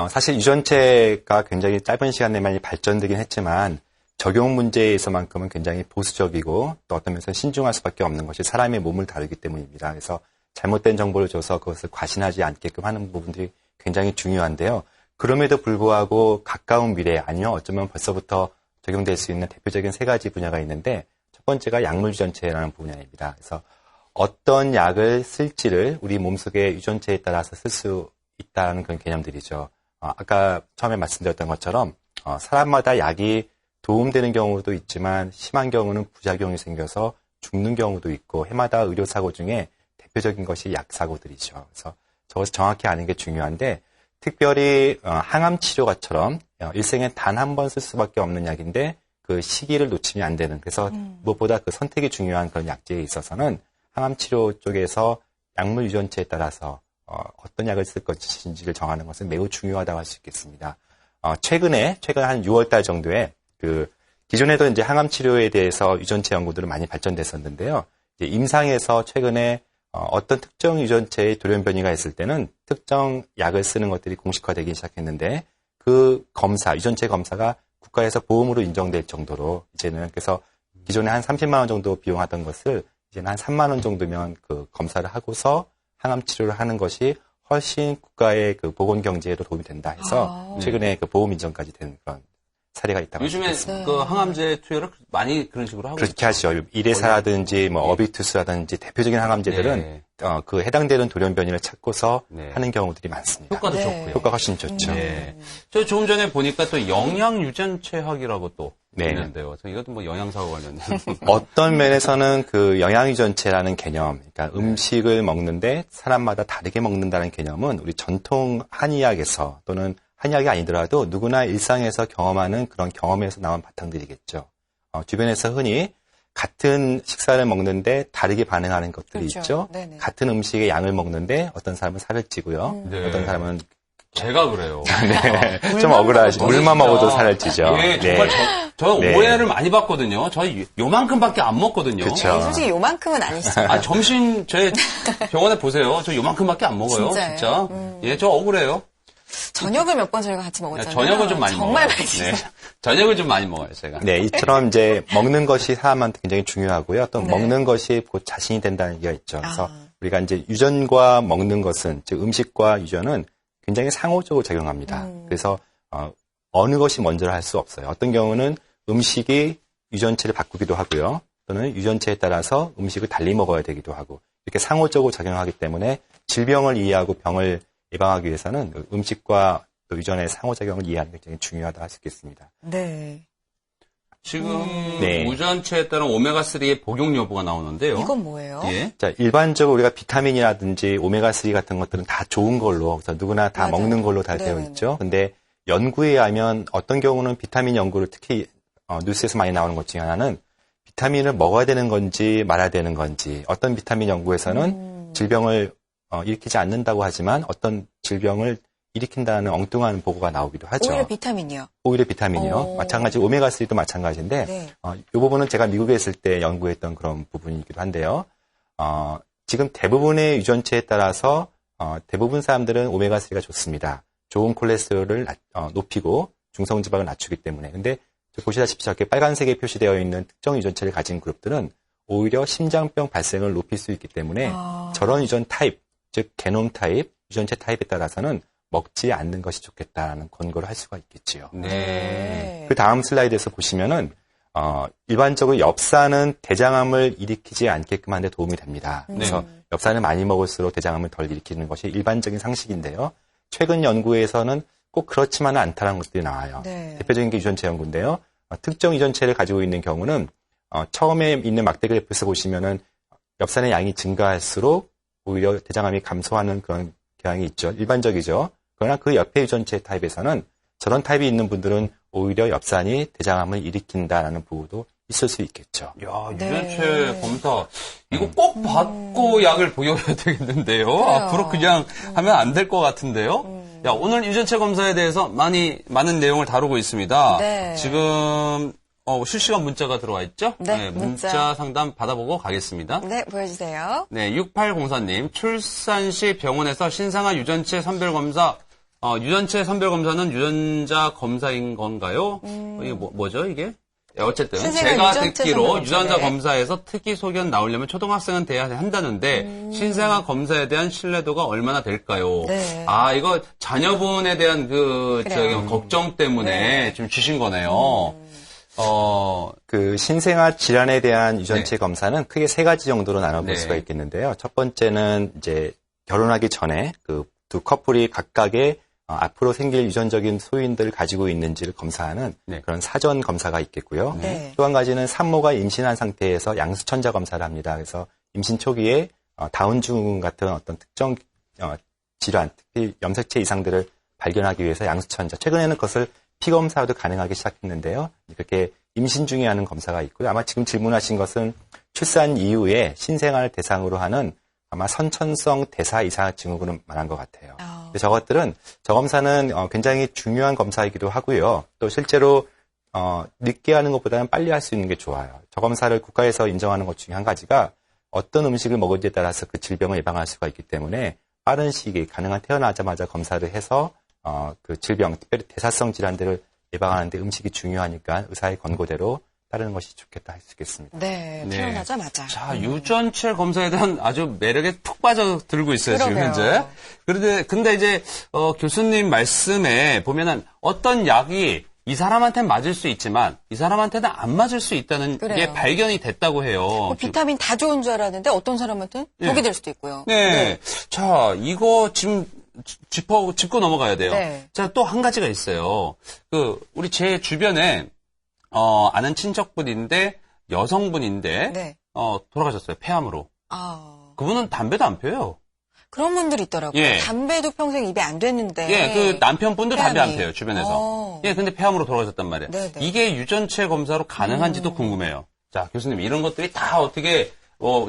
사실 유전체가 굉장히 짧은 시간 내에 많이 발전되긴 했지만 적용 문제에서만큼은 굉장히 보수적이고 또 어떤 면에서 신중할 수밖에 없는 것이 사람의 몸을 다루기 때문입니다. 그래서 잘못된 정보를 줘서 그것을 과신하지 않게끔 하는 부분들이 굉장히 중요한데요. 그럼에도 불구하고 가까운 미래 아니면 어쩌면 벌써부터 적용될 수 있는 대표적인 세 가지 분야가 있는데, 첫 번째가 약물 유전체라는 분야입니다. 그래서 어떤 약을 쓸지를 우리 몸속의 유전체에 따라서 쓸 수 있다는 그런 개념들이죠. 아까 처음에 말씀드렸던 것처럼 사람마다 약이 도움되는 경우도 있지만 심한 경우는 부작용이 생겨서 죽는 경우도 있고, 해마다 의료사고 중에 대표적인 것이 약사고들이죠. 그래서 저것을 정확히 아는 게 중요한데, 특별히 항암치료가처럼 일생에 단 한 번 쓸 수밖에 없는 약인데 그 시기를 놓치면 안 되는, 그래서 무엇보다 그 선택이 중요한 그런 약제에 있어서는 항암치료 쪽에서 약물 유전체에 따라서 어떤 약을 쓸 것인지를 정하는 것은 매우 중요하다고 할 수 있겠습니다. 최근 한 6월 달 정도에 기존에도 이제 항암치료에 대해서 유전체 연구들은 많이 발전됐었는데요. 이제 임상에서 최근에 어떤 특정 유전체의 돌연변이가 있을 때는 특정 약을 쓰는 것들이 공식화되기 시작했는데, 그 유전체 검사가 국가에서 보험으로 인정될 정도로 이제는, 그래서 기존에 한 30만 원 정도 비용하던 것을 이제는 한 3만 원 정도면 그 검사를 하고서 항암 치료를 하는 것이 훨씬 국가의 그 보건 경제에도 도움이 된다 해서 최근에 그 보험 인정까지 된 그런 사례가 있다고 요즘에 있습니다. 그 항암제 투여를 많이 그런 식으로 하고 그렇게 하죠. 이레사라든지 뭐 어비투스라든지 대표적인 항암제들은 네. 그 해당되는 돌연변이를 찾고서 네. 하는 경우들이 많습니다. 효과도 네. 좋고요. 효과가 훨씬 좋죠. 네. 저 조금 전에 보니까 또 영양 유전체학이라고 또 네. 있는데요. 이것도 뭐 영양사와 관련된. 어떤 면에서는 그 영양유전체라는 개념, 그러니까 음식을 먹는데 사람마다 다르게 먹는다는 개념은 우리 전통 한의학에서 또는 한의학이 아니더라도 누구나 일상에서 경험하는 그런 경험에서 나온 바탕들이겠죠. 주변에서 흔히 같은 식사를 먹는데 다르게 반응하는 것들이 그렇죠. 있죠. 네네. 같은 음식의 양을 먹는데 어떤 사람은 살을 찌고요. 네. 어떤 사람은 제가 그래요. 좀 억울하지. 저는 물만 진짜- 먹어도 살을 찌죠. 예, 정말 저 네. 오해를 많이 받거든요. 저 요만큼밖에 안 먹거든요. 그쵸. 네, 솔직히 요만큼은 아니시죠. 아, 점심 제 병원에 보세요. 저 요만큼밖에 안 먹어요. 진짜요? 진짜. 예, 저 억울해요. 저녁을 몇 번 저희가 같이 먹었잖아요. 저녁은 좀 많이 정말 먹어요. 많이 드세요. 네. 저녁을 좀 많이 먹어요, 제가. 네, 이처럼 이제 먹는 것이 사람한테 굉장히 중요하고요. 또 네. 먹는 것이 곧 자신이 된다는 얘기가 있죠. 그래서 아. 우리가 이제 유전과 먹는 것은, 즉 음식과 유전은 굉장히 상호적으로 작용합니다. 그래서 어느 것이 먼저를 할 수 없어요. 어떤 경우는 음식이 유전체를 바꾸기도 하고요. 또는 유전체에 따라서 음식을 달리 먹어야 되기도 하고 이렇게 상호적으로 작용하기 때문에 질병을 이해하고 병을 예방하기 위해서는 음식과 또 유전의 상호작용을 이해하는 게 굉장히 중요하다 할 수 있겠습니다. 네. 지금 네. 유전체에 따른 오메가3의 복용 여부가 나오는데요. 이건 뭐예요? 예. 자, 일반적으로 우리가 비타민이라든지 오메가3 같은 것들은 다 좋은 걸로, 그래서 누구나 다 맞아요. 먹는 걸로 다 되어 네네네. 있죠. 근데 연구에 의하면 어떤 경우는 비타민 연구를 특히 뉴스에서 많이 나오는 것 중에 하나는 비타민을 먹어야 되는 건지 말아야 되는 건지, 어떤 비타민 연구에서는 질병을 일으키지 않는다고 하지만 어떤 질병을 일으킨다는 엉뚱한 보고가 나오기도 하죠. 오히려 비타민이요. 오히려 비타민이요. 오. 마찬가지 오메가3도 마찬가지인데 네. 이 부분은 제가 미국에 있을 때 연구했던 그런 부분이기도 한데요. 지금 대부분의 유전체에 따라서 대부분 사람들은 오메가3가 좋습니다. 좋은 콜레스테롤을 높이고 중성지방을 낮추기 때문에. 근데 보시다시피 저렇게 빨간색에 표시되어 있는 특정 유전체를 가진 그룹들은 오히려 심장병 발생을 높일 수 있기 때문에 저런 유전 타입, 즉 게놈 타입, 유전체 타입에 따라서는 먹지 않는 것이 좋겠다는 권고를 할 수가 있겠지요. 네. 그 다음 슬라이드에서 보시면은 일반적으로 엽산은 대장암을 일으키지 않게끔 하는 데 도움이 됩니다. 그래서 엽산을 많이 먹을수록 대장암을 덜 일으키는 것이 일반적인 상식인데요. 최근 연구에서는 꼭 그렇지만은 않다는 것들이 나와요. 네. 대표적인 게 유전체 연구인데요. 특정 유전체를 가지고 있는 경우는 처음에 있는 막대 그래프에서 보시면은 엽산의 양이 증가할수록 오히려 대장암이 감소하는 그런 경향이 있죠. 일반적이죠. 그러나 그 옆에 유전체 타입에서는 저런 타입이 있는 분들은 오히려 엽산이 대장암을 일으킨다라는 보고도 있을 수 있겠죠. 야, 네. 유전체 검사 이거 꼭 받고 약을 보여야 되겠는데요. 그래요. 앞으로 그냥 하면 안 될 것 같은데요. 야, 오늘 유전체 검사에 대해서 많은 내용을 다루고 있습니다. 네. 지금 실시간 문자가 들어와 있죠? 네, 문자 상담 받아보고 가겠습니다. 네, 보여주세요. 네, 6804님, 출산 시 병원에서 신생아 유전체 선별 검사, 유전체 선별 검사는 유전자 검사인 건가요? 이게 뭐죠, 이게? 네, 어쨌든, 신생아 제가 유전체 듣기로 선별 유전자 검사, 네. 검사에서 특기 소견 나오려면 초등학생은 돼야 한다는데, 신생아 검사에 대한 신뢰도가 얼마나 될까요? 네. 아, 이거 자녀분에 대한 그래요. 걱정 때문에 네. 좀 주신 거네요. 그 신생아 질환에 대한 유전체 네. 검사는 크게 세 가지 정도로 나눠볼 네. 수가 있겠는데요. 첫 번째는 이제 결혼하기 전에 그 두 커플이 각각의 앞으로 생길 유전적인 소인들을 가지고 있는지를 검사하는 네. 그런 사전 검사가 있겠고요. 네. 또 한 가지는 산모가 임신한 상태에서 양수천자 검사를 합니다. 그래서 임신 초기에 다운 증후군 같은 어떤 특정 질환, 특히 염색체 이상들을 발견하기 위해서 양수천자, 최근에는 그것을 피검사로도 가능하게 시작했는데요. 그렇게 임신 중에 하는 검사가 있고요. 아마 지금 질문하신 것은 출산 이후에 신생아를 대상으로 하는 아마 선천성 대사 이상 증후군을 말한 것 같아요. 근데 저 검사는 굉장히 중요한 검사이기도 하고요. 또 실제로 늦게 하는 것보다는 빨리 할 수 있는 게 좋아요. 저 검사를 국가에서 인정하는 것 중에 한 가지가 어떤 음식을 먹을지에 따라서 그 질병을 예방할 수가 있기 때문에 빠른 시기에 가능한 태어나자마자 검사를 해서 그 질병, 특별히 대사성 질환들을 예방하는 데 음식이 중요하니까 의사의 권고대로 따르는 것이 좋겠다 할 수 있겠습니다. 네, 네. 태어나자마자. 자, 유전체 검사에 대한 아주 매력에 푹 빠져들고 있어요, 지금 그러게요. 현재. 근데 이제, 교수님 말씀에 보면은 어떤 약이 이 사람한테는 맞을 수 있지만 이 사람한테는 안 맞을 수 있다는 그래요. 게 발견이 됐다고 해요. 비타민 다 좋은 줄 알았는데 어떤 사람한테는 독이 될 수도 있고요. 네. 자, 이거 지금 짚고 넘어가야 돼요. 네. 자, 또 한 가지가 있어요. 우리 제 주변에, 아는 친척분인데, 여성분인데, 네. 돌아가셨어요. 폐암으로. 아, 그분은 담배도 안 펴요. 그런 분들 있더라고요. 예. 담배도 평생 입에 안 됐는데. 예, 그 남편분도 담배 안 폐암이. 펴요, 주변에서. 예, 근데 폐암으로 돌아가셨단 말이에요. 네네. 이게 유전체 검사로 가능한지도 궁금해요. 자, 교수님, 이런 것들이 다 어떻게,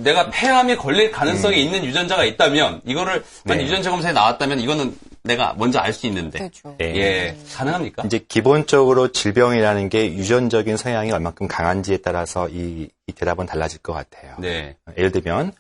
내가 폐암에 걸릴 가능성이 있는 유전자가 있다면, 이거를, 만약 네. 유전체 검사에 나왔다면, 이거는 내가 먼저 알 수 있는데. 그렇죠. 네. 예, 가능합니까? 이제 기본적으로 질병이라는 게 유전적인 성향이 얼마큼 강한지에 따라서 이 대답은 달라질 것 같아요. 네. 예를 들면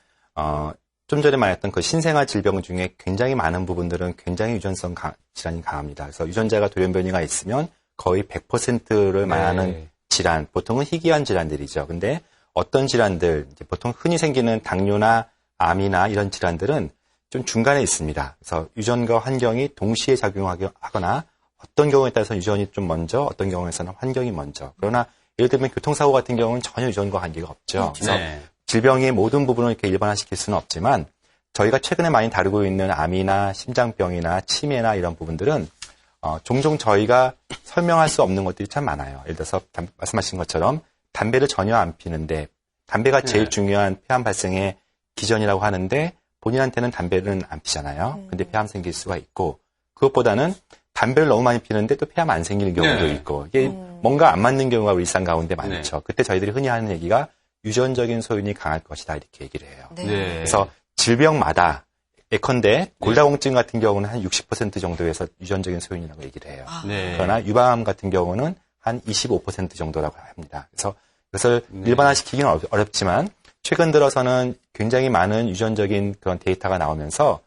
좀 전에 말했던 그 신생아 질병 중에 굉장히 많은 부분들은 굉장히 유전성 질환이 강합니다. 그래서 유전자가 돌연변이가 있으면 거의 100%를 말하는 네. 질환, 보통은 희귀한 질환들이죠. 근데 어떤 질환들, 이제 보통 흔히 생기는 당뇨나 암이나 이런 질환들은 좀 중간에 있습니다. 그래서 유전과 환경이 동시에 작용하거나 어떤 경우에 따라서 유전이 좀 먼저, 어떤 경우에서는 환경이 먼저. 그러나 예를 들면 교통사고 같은 경우는 전혀 유전과 관계가 없죠. 그래서 네. 질병의 모든 부분을 이렇게 일반화시킬 수는 없지만 저희가 최근에 많이 다루고 있는 암이나 심장병이나 치매나 이런 부분들은 종종 저희가 설명할 수 없는 것들이 참 많아요. 예를 들어서 말씀하신 것처럼 담배를 전혀 안 피는데 담배가 제일 네. 중요한 폐암 발생의 기전이라고 하는데 본인한테는 담배는 안 피잖아요. 근데 폐암 생길 수가 있고 그것보다는 담배를 너무 많이 피는데 또 폐암 안 생기는 경우도 네. 있고 이게 뭔가 안 맞는 경우가 우리 일상 가운데 많죠. 네. 그때 저희들이 흔히 하는 얘기가 유전적인 소인이 강할 것이다 이렇게 얘기를 해요. 네. 네. 그래서 질병마다 예컨대 골다공증 같은 경우는 한 60% 정도에서 유전적인 소인이라고 얘기를 해요. 네. 그러나 유방암 같은 경우는 한 25% 정도라고 합니다. 그래서 그것을 네. 일반화시키기는 어렵지만 최근 들어서는 굉장히 많은 유전적인 그런 데이터가 나오면서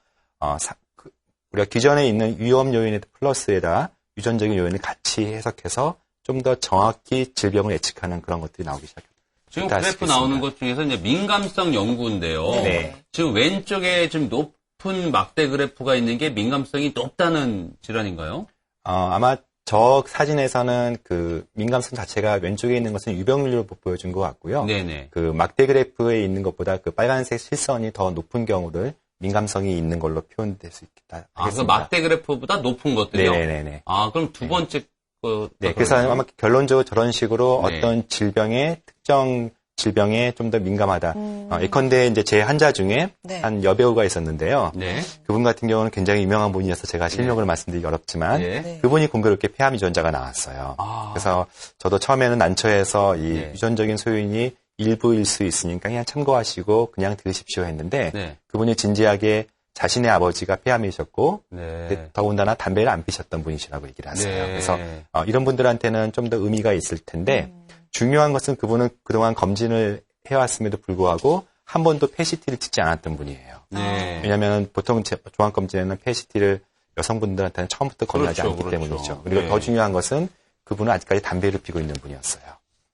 우리가 기존에 있는 위험 요인에 플러스에다 유전적인 요인을 같이 해석해서 좀 더 정확히 질병을 예측하는 그런 것들이 나오기 시작합니다. 지금 그래프 나오는 것 중에서 이제 민감성 연구인데요. 네. 지금 왼쪽에 지금 높은 막대 그래프가 있는 게 민감성이 높다는 질환인가요? 아마 저 사진에서는 그 민감성 자체가 왼쪽에 있는 것은 유병률로 보여준 것 같고요. 네네. 그 막대 그래프에 있는 것보다 그 빨간색 실선이 더 높은 경우를 민감성이 있는 걸로 표현될 수 있겠다. 아, 그 막대 그래프보다 높은 것들이요? 네네네. 아, 그럼 두 번째 거. 네, 그래서 아마 결론적으로 저런 식으로 네. 어떤 특정 질병에 좀 더 민감하다. 예컨대 이제 제 환자 중에 네. 한 여배우가 있었는데요. 네. 그분 같은 경우는 굉장히 유명한 분이어서 제가 실명을 말씀드리기 어렵지만 네. 네. 그분이 공교롭게 폐암 유전자가 나왔어요. 아. 그래서 저도 처음에는 난처해서 이 네. 유전적인 소인이 일부일 수 있으니까 그냥 참고하시고 그냥 들으십시오 했는데 네. 그분이 진지하게 자신의 아버지가 폐암이셨고 네. 더군다나 담배를 안 피셨던 분이시라고 얘기를 하세요. 네. 그래서 이런 분들한테는 좀 더 의미가 있을 텐데 중요한 것은 그분은 그동안 검진을 해왔음에도 불구하고 한 번도 PET를 찍지 않았던 분이에요. 네. 왜냐하면 보통 종합검진에는 PET를 여성분들한테는 처음부터 권유하지 그렇죠, 않기 그렇죠. 때문이죠. 그리고 네. 더 중요한 것은 그분은 아직까지 담배를 피고 있는 분이었어요.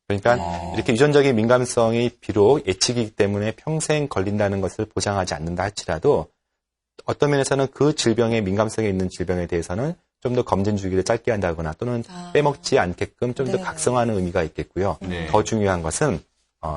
그러니까 이렇게 유전적인 민감성이 비록 예측이기 때문에 평생 걸린다는 것을 보장하지 않는다 할지라도 어떤 면에서는 그 질병에 민감성이 있는 질병에 대해서는 좀 더 검진 주기를 짧게 한다거나 또는 빼먹지 않게끔 좀 더 네. 각성하는 의미가 있겠고요. 네. 더 중요한 것은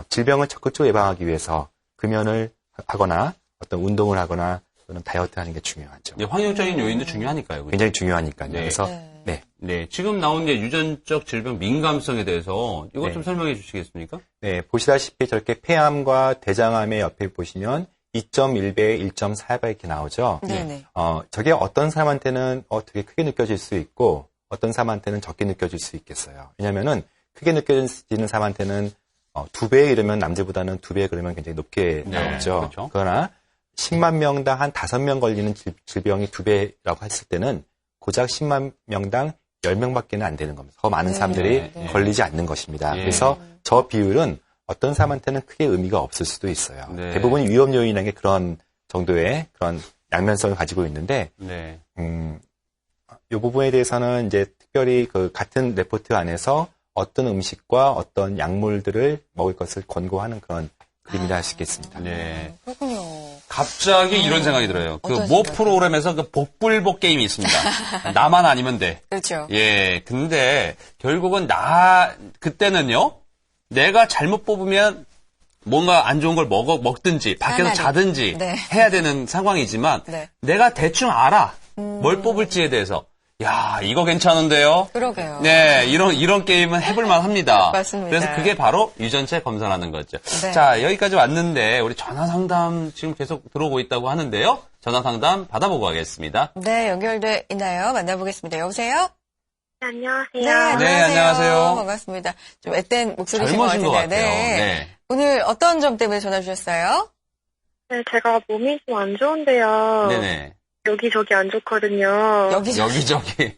질병을 적극적으로 예방하기 위해서 금연을 하거나 어떤 운동을 하거나 또는 다이어트 하는 게 중요하죠. 네, 환경적인 요인도 중요하니까요. 그죠? 굉장히 중요하니까요. 네. 그래서 네. 네, 지금 나온 이제 유전적 질병 민감성에 대해서 이것 네. 좀 설명해 주시겠습니까? 네, 보시다시피 저렇게 폐암과 대장암의 옆에 보시면 2.1배, 1.4배 이렇게 나오죠. 네네. 저게 어떤 사람한테는 되게 크게 느껴질 수 있고 어떤 사람한테는 적게 느껴질 수 있겠어요. 왜냐면은 크게 느껴지는 사람한테는 2배 이러면 남들보다는 2배 그러면 굉장히 높게 네, 나오죠. 그렇죠. 그러나 10만 명당 한 5명 걸리는 질병이 2배라고 했을 때는 고작 10만 명당 10명밖에 안 되는 겁니다. 더 많은 네, 사람들이 네. 걸리지 않는 것입니다. 네. 그래서 저 비율은 어떤 사람한테는 크게 의미가 없을 수도 있어요. 네. 대부분 위험 요인이라는 게 그런 정도의 그런 양면성을 가지고 있는데 네. 이 부분에 대해서는 이제 특별히 그 같은 레포트 안에서 어떤 음식과 어떤 약물들을 먹을 것을 권고하는 그런 그림이라 할 수 있겠습니다. 네. 그렇군요. 갑자기 이런 생각이 들어요. 그 어떤 모 생각이요? 프로그램에서 그 복불복 게임이 있습니다. 나만 아니면 돼. 그렇죠. 예, 근데 결국은 그때는요, 내가 잘못 뽑으면 뭔가 안 좋은 걸 먹든지, 밖에서 하나를. 자든지 네. 해야 되는 상황이지만, 네. 내가 대충 알아. 뭘 뽑을지에 대해서. 야, 이거 괜찮은데요? 그러게요. 네, 이런 게임은 해볼만 합니다. 맞습니다. 그래서 그게 바로 유전체 검사라는 거죠. 네. 자, 여기까지 왔는데, 우리 전화 상담 지금 계속 들어오고 있다고 하는데요. 전화 상담 받아보고 가겠습니다. 네, 연결돼 있나요? 만나보겠습니다. 여보세요? 안녕하세요. 네, 안녕하세요. 반갑습니다. 좀 앳된 목소리신 것 젊으신 같은데. 것 같아요. 네. 네. 오늘 어떤 점 때문에 전화 주셨어요? 네, 제가 몸이 좀 안 좋은데요. 네네. 여기저기 안 좋거든요. 여기저기.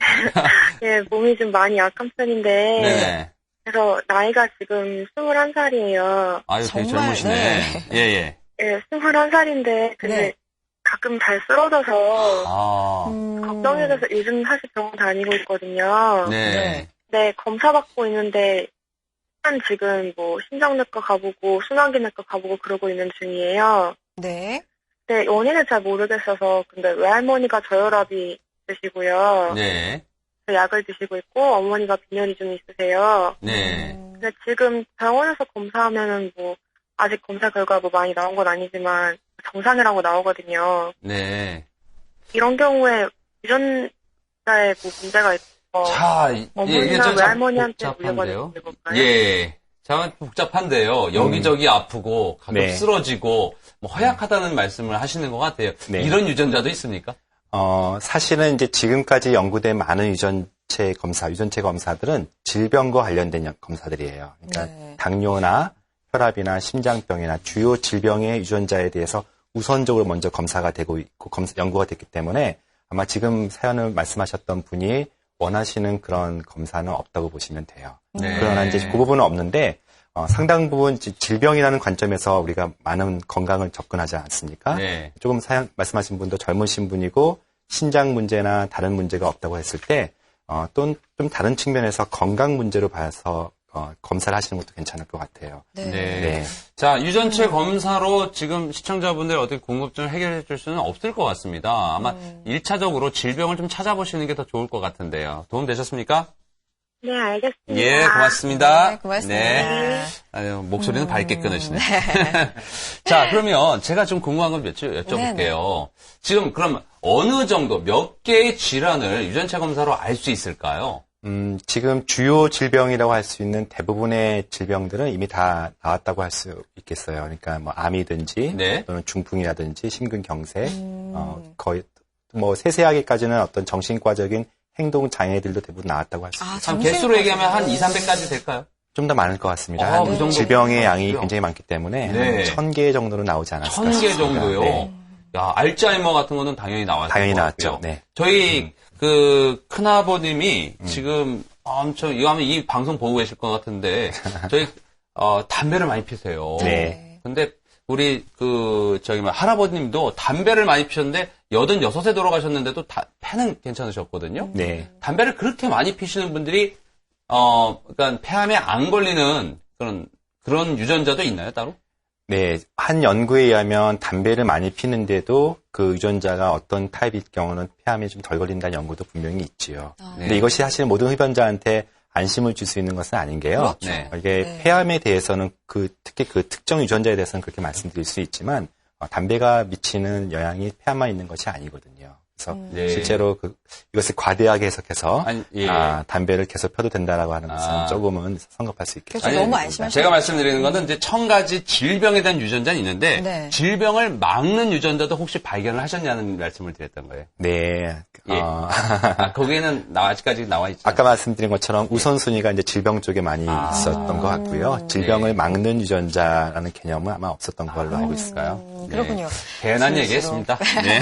네, 몸이 좀 많이 약한 편인데. 네네. 그래서 나이가 지금 21살이에요. 아유, 되게 정말, 젊으시네. 네. 예, 예. 네, 21살인데 근데 네. 가끔 잘 쓰러져서 아, 걱정이 돼서 요즘 사실 병원 다니고 있거든요. 네. 네, 검사 받고 있는데 한 지금 뭐 심장내과 가보고 순환기내과 가보고 그러고 있는 중이에요. 네. 네, 원인은 잘 모르겠어서 근데 외할머니가 저혈압이 있으시고요. 네. 약을 드시고 있고 어머니가 빈혈이 좀 있으세요. 네. 근데 지금 병원에서 검사하면은 뭐 아직 검사 결과 뭐 많이 나온 건 아니지만 정상이라고 나오거든요. 네. 이런 경우에 유전자에 뭐 문제가 있고 자, 이게 어머니나 좀 외할머니한테 복잡한데요. 물려받는 걸까요? 예. 자, 복잡한데요. 여기저기 아프고, 가끔 네. 쓰러지고, 뭐 허약하다는 말씀을 하시는 것 같아요. 네. 이런 유전자도 있습니까? 사실은 이제 지금까지 연구된 많은 유전체 검사들은 질병과 관련된 검사들이에요. 그러니까 네. 당뇨나 혈압이나 심장병이나 주요 질병의 유전자에 대해서 우선적으로 먼저 검사가 되고 있고 연구가 됐기 때문에 아마 지금 사연을 말씀하셨던 분이 원하시는 그런 검사는 없다고 보시면 돼요. 네. 그러나 이제 그 부분은 없는데 상당 부분 질병이라는 관점에서 우리가 많은 건강을 접근하지 않습니까? 네. 조금 말씀하신 분도 젊으신 분이고 신장 문제나 다른 문제가 없다고 했을 때 또 좀 다른 측면에서 건강 문제로 봐서 검사를 하시는 것도 괜찮을 것 같아요. 네. 네. 자, 유전체 검사로 지금 시청자분들 어떻게 궁금증을 해결해 줄 수는 없을 것 같습니다. 아마 1차적으로 질병을 좀 찾아보시는 게 더 좋을 것 같은데요. 도움 되셨습니까? 네, 알겠습니다. 예, 고맙습니다. 네, 고맙습니다. 네. 아유, 목소리는 밝게 끊으시네. 자, 그러면 제가 좀 궁금한 걸 여쭤볼게요. 네네. 지금 그럼 어느 정도, 몇 개의 질환을 유전체 검사로 알 수 있을까요? 지금 주요 질병이라고 할 수 있는 대부분의 질병들은 이미 다 나왔다고 할 수 있겠어요. 그러니까 뭐 암이든지 네. 또는 중풍이라든지 심근경색, 거의 뭐 세세하게까지는 어떤 정신과적인 행동 장애들도 대부분 나왔다고 할 수 있어요. 참 개수로 얘기하면 한 2, 300까지 될까요? 좀 더 많을 것 같습니다. 아, 그 정도 질병의 양이 그렇군요. 굉장히 많기 때문에 네. 1000개 정도는 나오지 않았을까 1000개 싶습니다. 정도요? 네. 야, 알츠하이머 같은 거는 당연히 나왔을 당연히 것 나왔죠. 같고요. 네. 저희 그 큰아버님이 지금 엄청 이거 하면 이 방송 보고 계실 것 같은데 저희 담배를 많이 피세요. 네. 근데 우리 할아버님도 담배를 많이 피셨는데 86에 돌아가셨는데도 폐는 괜찮으셨거든요. 네. 담배를 그렇게 많이 피시는 분들이 그러니까 폐암에 안 걸리는 그런 유전자도 있나요, 따로? 네, 한 연구에 의하면 담배를 많이 피는데도 그 유전자가 어떤 타입일 경우는 폐암에 좀 덜 걸린다는 연구도 분명히 있지요. 근데 이것이 사실 모든 흡연자한테 안심을 줄 수 있는 것은 아닌 게요. 그렇죠. 네. 이게 네. 폐암에 대해서는 특히 그 특정 유전자에 대해서는 그렇게 말씀드릴 수 있지만 담배가 미치는 영향이 폐암만 있는 것이 아니거든요. 그래서 네. 실제로 이것을 과대하게 해석해서 아니, 예. 담배를 계속 펴도 된다라고 하는 것은 조금은 성급할 수 있겠죠. 그래서 너무 안심하시죠. 제가 말씀드리는 거는 이제 1000가지 질병에 대한 유전자는 있는데 네. 질병을 막는 유전자도 혹시 발견을 하셨냐는 말씀을 드렸던 거예요. 네. 예. 거기에는 아직까지 나와 있죠. 아까 말씀드린 것처럼 우선순위가 이제 질병 쪽에 많이 있었던 것 같고요. 질병을 네. 막는 유전자라는 개념은 아마 없었던 걸로 알고 있을까요? 그렇군요. 괜한 질수록. 얘기했습니다. 네.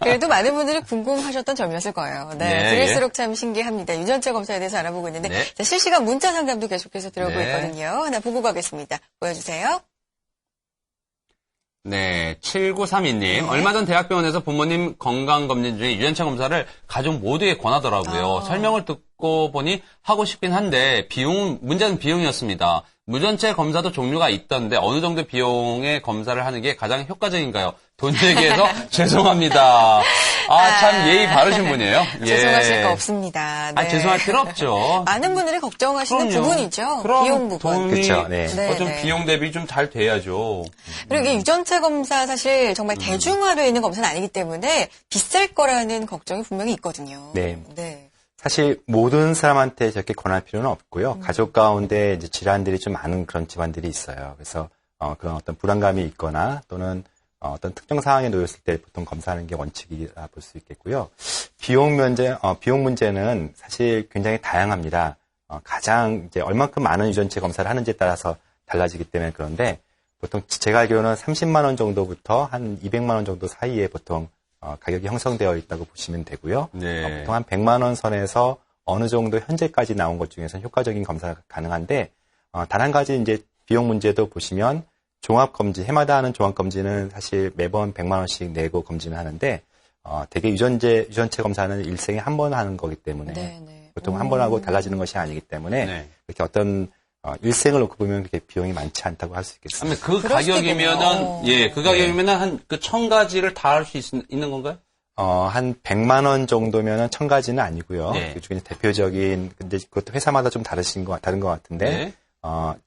그래도 많은 분들이 궁금하셨던 점이었을 거예요. 네, 네, 들을수록 참 신기합니다. 유전체 검사에 대해서 알아보고 있는데 네. 자, 실시간 문자 상담도 계속해서 들어오고 네. 있거든요. 하나 보고 가겠습니다. 보여주세요. 네, 7932님. 얼마 전 대학병원에서 부모님 건강검진 중에 유전체 검사를 가족 모두에 권하더라고요. 설명을 듣고 보니 하고 싶긴 한데 문제는 비용이었습니다. 무전체 검사도 종류가 있던데 어느 정도 비용의 검사를 하는 게 가장 효과적인가요? 돈 얘기해서 죄송합니다. 참 예의 바르신 분이에요. 예. 죄송하실 거 없습니다. 네. 죄송할 필요 없죠. 많은 분들이 걱정하시는 그럼요. 부분이죠. 그럼 비용 부분. 돈이 그쵸, 네. 좀 비용 대비 좀 잘 돼야죠. 그리고 이 유전체 검사 사실 정말 대중화되어 있는 검사는 아니기 때문에 비쌀 거라는 걱정이 분명히 있거든요. 네. 네. 사실 모든 사람한테 저렇게 권할 필요는 없고요. 가족 가운데 이제 질환들이 좀 많은 그런 집안들이 있어요. 그래서 그런 어떤 불안감이 있거나 또는 어떤 특정 상황에 놓였을 때 보통 검사하는 게 원칙이라 볼 수 있겠고요. 비용 문제는 사실 굉장히 다양합니다. 가장 이제 얼만큼 많은 유전체 검사를 하는지에 따라서 달라지기 때문에 그런데 보통 제가 알기로는 30만 원 정도부터 한 200만 원 정도 사이에 보통 가격이 형성되어 있다고 보시면 되고요. 네. 보통 한 100만 원 선에서 어느 정도 현재까지 나온 것 중에서는 효과적인 검사가 가능한데 단 한 가지 이제 비용 문제도 보시면 종합검진, 해마다 하는 종합검진은 사실 매번 100만 원씩 내고 검진을 하는데 대개 유전체 검사는 일생에 한 번 하는 거기 때문에 네네. 보통 한 번 하고 달라지는 것이 아니기 때문에 네. 이렇게 어떤 일생을 놓고 보면 그렇게 비용이 많지 않다고 할 수 있겠습니다. 그 그럴 수도 가격이면은 있겠네요. 그 가격이면은 한 그 1000가지를 다 할 수 있는 건가요? 한 100만 원 정도면은 1000가지는 아니고요. 네. 그중에 대표적인 근데 그것도 회사마다 좀 다른 것 같은데 네.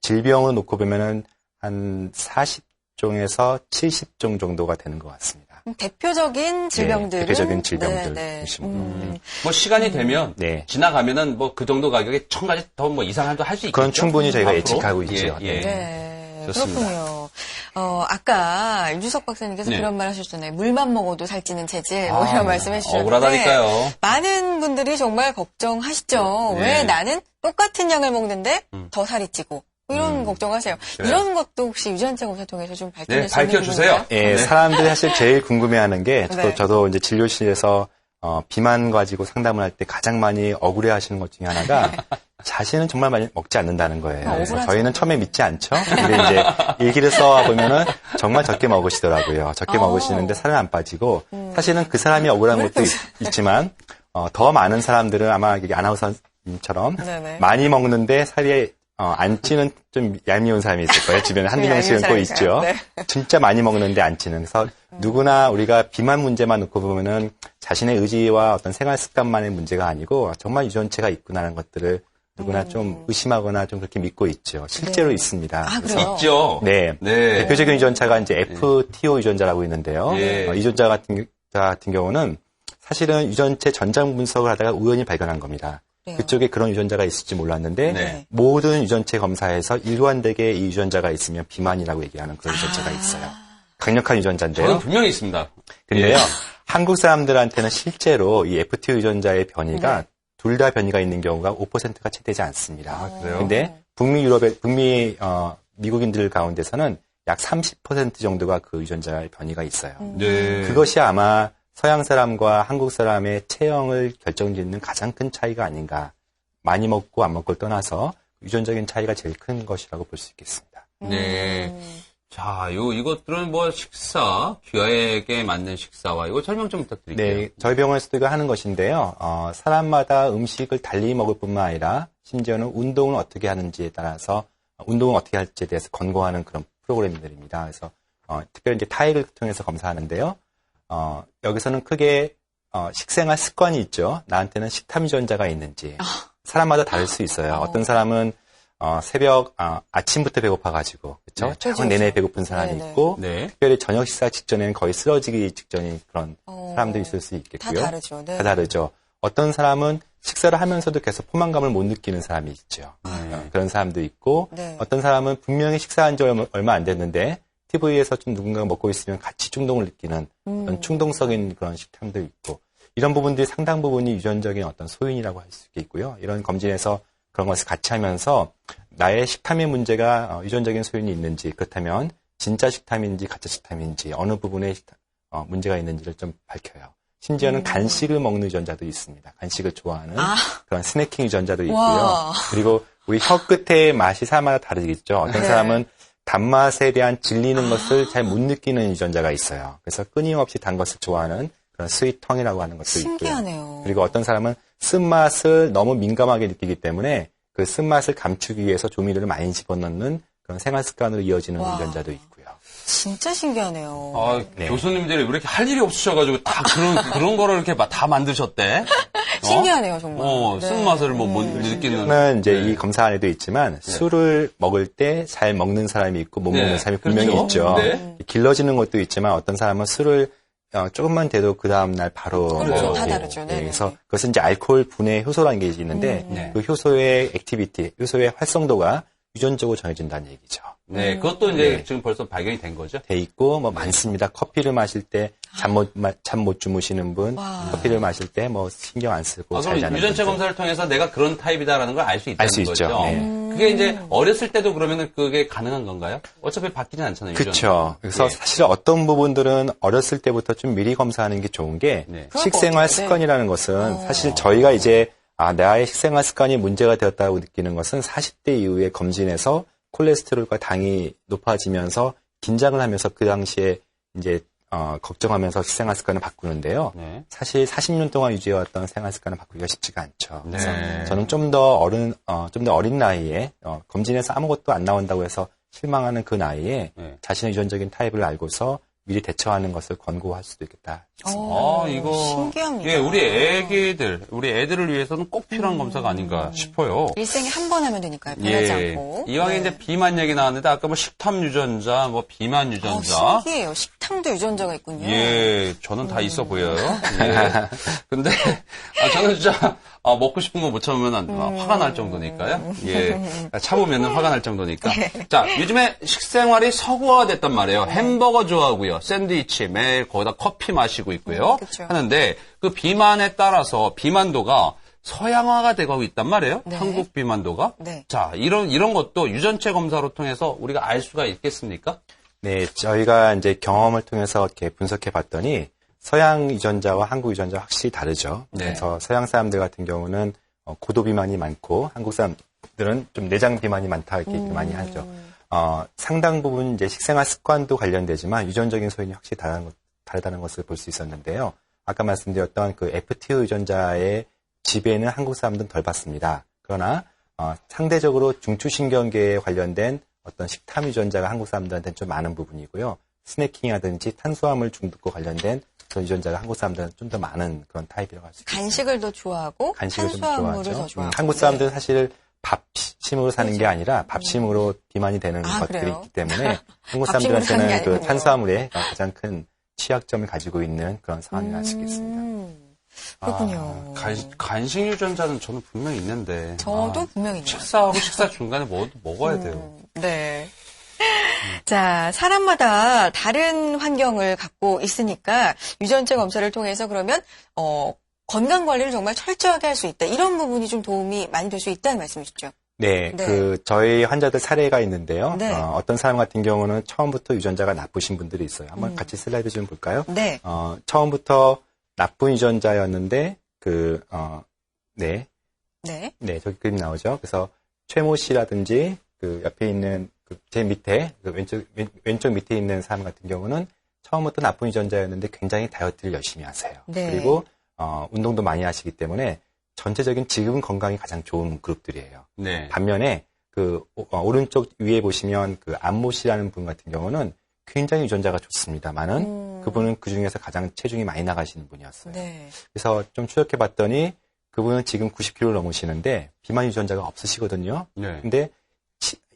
질병을 놓고 보면은 한 40종에서 70종 정도가 되는 것 같습니다. 대표적인 질병들은 대표적인 질병들 중심으로. 뭐 시간이 되면 네. 지나가면은 뭐 그 정도 가격에 1000가지 더 뭐 이상한도 할 수 있겠죠. 그건 충분히 저희가 앞으로? 예측하고 있죠. 예. 네, 좋습니다. 그렇군요. 아까 유주석 박사님께서 네. 그런 말 하셨잖아요. 물만 먹어도 살찌는 체질, 뭐 이런 말씀해 주셨는데. 억울하다니까요. 많은 분들이 정말 걱정하시죠. 네. 왜 나는 똑같은 양을 먹는데 더 살이 찌고. 이런 걱정하세요. 그래요. 이런 것도 혹시 유전체 검사 통해서 좀 밝혀낼 네, 수 있는 밝혀주세요. 부분인가요? 예, 네. 사람들이 사실 제일 궁금해하는 게 네. 저도 이제 진료실에서 비만 가지고 상담을 할 때 가장 많이 억울해하시는 것 중에 하나가 자신은 정말 많이 먹지 않는다는 거예요. 그래서 억울하죠. 저희는 처음에 믿지 않죠. 근데 이제 일기를 써보면은 정말 적게 먹으시더라고요. 적게 먹으시는데 살은 안 빠지고 사실은 그 사람이 억울한 것도 있지만 더 많은 사람들은 아마 이게 아나운서님처럼 네네. 많이 먹는데 살이 안 찌는 좀 얄미운 사람이 있을 거예요. 주변에 한두 네, 명씩은 꼭 얄미운 있죠. 사람이니까요. 진짜 많이 먹는데 안 찌는. 그래서 누구나 우리가 비만 문제만 놓고 보면은 자신의 의지와 어떤 생활 습관만의 문제가 아니고 정말 유전체가 있구나라는 것들을 누구나 좀 의심하거나 좀 그렇게 믿고 있죠. 실제로 네. 있습니다. 아, 그래서 그래요? 있죠. 네. 네. 대표적인 유전자가 이제 FTO 유전자라고 있는데요. 예. 이 유전자 같은 경우는 사실은 유전체 전장 분석을 하다가 우연히 발견한 겁니다. 그래요. 그쪽에 그런 유전자가 있을지 몰랐는데 네. 모든 유전체 검사에서 일관되게 이 유전자가 있으면 비만이라고 얘기하는 그런 유전자가 있어요. 강력한 유전자인데요. 저는 분명히 있습니다. 근데요, 예. 한국 사람들한테는 실제로 이 FTO 유전자의 변이가 네. 둘 다 변이가 있는 경우가 5%가 채 되지 않습니다. 그래요? 근데 미국인들 가운데서는 약 30% 정도가 그 유전자의 변이가 있어요. 네. 그것이 아마 서양 사람과 한국 사람의 체형을 결정짓는 가장 큰 차이가 아닌가. 많이 먹고 안 먹고를 떠나서 유전적인 차이가 제일 큰 것이라고 볼 수 있겠습니다. 네. 자, 이것들은 뭐 귀하에게 맞는 식사와 이거 설명 좀 부탁드릴게요. 네, 저희 병원에서도 이거 하는 것인데요. 사람마다 음식을 달리 먹을 뿐만 아니라 심지어는 운동을 어떻게 하는지에 따라서 운동을 어떻게 할지에 대해서 권고하는 그런 프로그램들입니다. 그래서 특별히 이제 타액을 통해서 검사하는데요. 여기서는 크게 식생활 습관이 있죠. 나한테는 식탐 유전자가 있는지 사람마다 다를 수 있어요. 어떤 사람은 새벽 아침부터 배고파가지고 그렇죠? 그렇죠. 저녁 내내 배고픈 사람이 네네. 있고 네. 특별히 저녁 식사 직전에는 거의 쓰러지기 직전인 그런 사람도 있을 수 있겠고요. 다 다르죠. 네. 다 다르죠. 어떤 사람은 식사를 하면서도 계속 포만감을 못 느끼는 사람이 있죠. 그런 사람도 있고 네. 어떤 사람은 분명히 식사한 지 얼마 안 됐는데 TV에서 좀 누군가가 먹고 있으면 같이 충동을 느끼는 어떤 충동적인 그런 식탐도 있고 이런 부분들이 상당 부분이 유전적인 어떤 소인이라고 할 수 있고요. 이런 검진에서 그런 것을 같이 하면서 나의 식탐의 문제가 유전적인 소인이 있는지 그렇다면 진짜 식탐인지 가짜 식탐인지 어느 부분에 문제가 있는지를 좀 밝혀요. 심지어는 간식을 먹는 유전자도 있습니다. 간식을 좋아하는 그런 스낵킹 유전자도 있고요. 와. 그리고 우리 혀 끝의 맛이 사람마다 다르겠죠. 어떤 네. 사람은 단맛에 대한 질리는 것을 잘 못 느끼는 유전자가 있어요. 그래서 끊임없이 단 것을 좋아하는 그런 스윗텅이라고 하는 것도 신기하네요. 있고요. 그리고 어떤 사람은 쓴맛을 너무 민감하게 느끼기 때문에 그 쓴맛을 감추기 위해서 조미료를 많이 집어넣는 그런 생활 습관으로 이어지는 와. 유전자도 있고요. 진짜 신기하네요. 아, 네. 교수님들이 왜 이렇게 할 일이 없으셔가지고 다 그런 거를 이렇게 다 만드셨대? 신기하네요, 정말. 네. 쓴맛을 못 느끼는. 는 이제 네. 이 검사 안에도 있지만 술을 먹을 때 잘 먹는 사람이 있고 못 네. 먹는 사람이 분명히 그렇죠. 있죠. 네. 길러지는 것도 있지만 어떤 사람은 술을 조금만 돼도 그 다음날 바로 그렇죠. 먹고. 다 다르죠. 네, 네네. 그래서 그것은 이제 알코올 분해 효소라는 게 있는데 네. 그 효소의 액티비티, 효소의 활성도가 유전적으로 정해진다는 얘기죠. 네, 그것도 이제 네. 지금 벌써 발견이 된 거죠? 돼 있고 뭐 많습니다. 커피를 마실 때 잠 못 주무시는 분, 와. 커피를 마실 때 뭐 신경 안 쓰고 잘 그럼 자는 유전체 분들. 검사를 통해서 내가 그런 타입이다라는 걸 알 수 있다는 알 수 있죠. 거죠. 네. 그게 이제 어렸을 때도 그러면은 그게 가능한 건가요? 어차피 바뀌진 않잖아요. 그렇죠. 그래서 예. 사실 어떤 부분들은 어렸을 때부터 좀 미리 검사하는 게 좋은 게 네. 그럴 것 식생활 같아요. 습관이라는 것은 사실 저희가 이제 나의 식생활 습관이 문제가 되었다고 느끼는 것은 40대 이후에 검진에서 콜레스테롤과 당이 높아지면서 긴장을 하면서 그 당시에 이제 걱정하면서 식생활 습관을 바꾸는데요. 네. 사실 40년 동안 유지해왔던 생활 습관을 바꾸기가 쉽지가 않죠. 그래서 네. 저는 좀 더 어린 나이에 검진에서 아무것도 안 나온다고 해서 실망하는 그 나이에 네. 자신의 유전적인 타입을 알고서 미리 대처하는 것을 권고할 수도 있겠다. 이거 신기합니다. 예, 우리 애들을 위해서는 꼭 필요한 검사가 아닌가 싶어요. 일생에 한 번 하면 되니까요. 변하지 않고. 이왕에 네. 이제 비만 얘기 나왔는데 아까 뭐 식탐 유전자, 뭐 비만 유전자. 신기해요. 식탐도 유전자가 있군요. 예, 저는 다 있어 보여요. 예. 근데 저는 진짜 먹고 싶은 거 못 참으면 화가 날 정도니까요. 예, 참으면 화가 날 정도니까. 자, 요즘에 식생활이 서구화됐단 말이에요. 햄버거 좋아하고요, 샌드위치 매일 거기다 커피 마시고 있고요. 그쵸. 하는데 그 비만에 따라서 비만도가 서양화가 되고 있단 말이에요. 네. 한국 비만도가. 네. 자, 이런 것도 유전체 검사로 통해서 우리가 알 수가 있겠습니까? 네, 저희가 이제 경험을 통해서 이렇게 분석해 봤더니 서양 유전자와 한국 유전자 확실히 다르죠. 네. 그래서 서양 사람들 같은 경우는 고도 비만이 많고 한국 사람들은 좀 내장 비만이 많다 이렇게 많이 하죠. 상당 부분 이제 식생활 습관도 관련되지만 유전적인 소인이 확실히 다르다는 것을 볼 수 있었는데요. 아까 말씀드렸던 그 FTO 유전자의 지배는 한국 사람들은 덜 받습니다. 그러나 상대적으로 중추신경계에 관련된 어떤 식탐 유전자가 한국 사람들한테는 좀 많은 부분이고요. 스낵킹이라든지 탄수화물 중독과 관련된 그런 유전자가 한국 사람들은 좀 더 많은 그런 타입이라고 할 수 있습니다. 간식을 더 좋아하고 간식을 좀 탄수화물을 좋아하죠. 더 좋아하고. 한국 사람들은 사실 밥심으로 사는 게 아니라 밥심으로 비만이 되는 것들이 그래요? 있기 때문에 한국 밥심으로 사는 게 사람들한테는 그 아니군요. 탄수화물에 가장 큰 취약점을 가지고 있는 그런 상황이라 할 수 있겠습니다. 그렇군요. 간식 유전자는 저는 분명히 있는데. 저도 분명히 있네요. 식사하고 식사 중간에 뭐 먹어야 돼요. 네. 자, 사람마다 다른 환경을 갖고 있으니까 유전체 검사를 통해서 그러면 건강 관리를 정말 철저하게 할 수 있다. 이런 부분이 좀 도움이 많이 될 수 있다는 말씀이시죠? 네, 네. 저희 환자들 사례가 있는데요. 네. 어떤 사람 같은 경우는 처음부터 유전자가 나쁘신 분들이 있어요. 한번 같이 슬라이드 좀 볼까요? 네. 처음부터 나쁜 유전자였는데, 네, 저기 그림 나오죠. 그래서 최모 씨라든지 그 옆에 있는 제 밑에 왼쪽 밑에 있는 사람 같은 경우는 처음부터 나쁜 유전자였는데 굉장히 다이어트를 열심히 하세요. 네. 그리고 운동도 많이 하시기 때문에 전체적인 지금 건강이 가장 좋은 그룹들이에요. 네. 반면에 오른쪽 위에 보시면 안모 씨라는 분 같은 경우는 굉장히 유전자가 좋습니다만은 그분은 그 중에서 가장 체중이 많이 나가시는 분이었어요. 네. 그래서 좀 추적해 봤더니 그분은 지금 90kg를 넘으시는데 비만 유전자가 없으시거든요. 네. 근데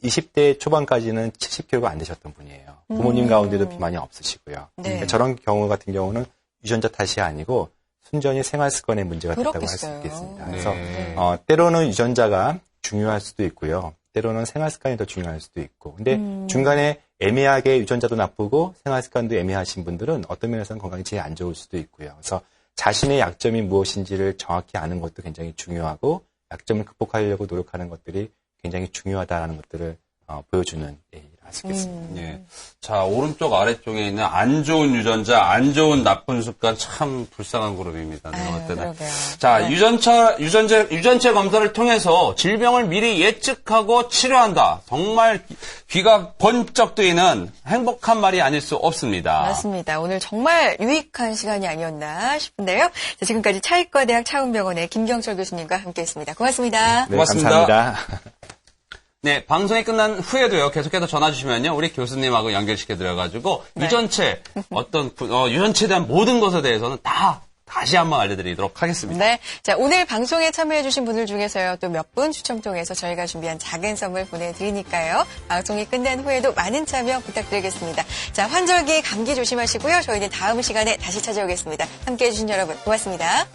20대 초반까지는 70kg가 안 되셨던 분이에요. 부모님 가운데도 비만이 없으시고요. 네. 저런 경우 같은 경우는 유전자 탓이 아니고 순전히 생활 습관의 문제가 됐다고 할 수 그렇겠어요. 있겠습니다. 네. 그래서 때로는 유전자가 중요할 수도 있고요. 때로는 생활 습관이 더 중요할 수도 있고. 근데 중간에 애매하게 유전자도 나쁘고 생활 습관도 애매하신 분들은 어떤 면에서는 건강이 제일 안 좋을 수도 있고요. 그래서 자신의 약점이 무엇인지를 정확히 아는 것도 굉장히 중요하고 약점을 극복하려고 노력하는 것들이 굉장히 중요하다는 것들을 보여주는 예를 맞겠습니다. 예. 자, 오른쪽 아래쪽에 있는 안 좋은 유전자, 안 좋은 나쁜 습관 참 불쌍한 그룹입니다. 내가 볼 때는. 그러게요. 자, 네. 유전체 검사를 통해서 질병을 미리 예측하고 치료한다. 정말 귀가 번쩍 뜨이는 행복한 말이 아닐 수 없습니다. 맞습니다. 오늘 정말 유익한 시간이 아니었나 싶은데요. 자, 지금까지 차의과대학 차은병원의 김경철 교수님과 함께했습니다. 고맙습니다. 네, 고맙습니다. 감사합니다. 네, 방송이 끝난 후에도요, 계속해서 전화 주시면요, 우리 교수님하고 연결시켜드려가지고, 네. 유전체, 유전체에 대한 모든 것에 대해서는 다시 한번 알려드리도록 하겠습니다. 네. 자, 오늘 방송에 참여해주신 분들 중에서요, 또 몇 분 추첨 통해서 저희가 준비한 작은 선물 보내드리니까요, 방송이 끝난 후에도 많은 참여 부탁드리겠습니다. 자, 환절기 감기 조심하시고요, 저희는 다음 시간에 다시 찾아오겠습니다. 함께 해주신 여러분, 고맙습니다.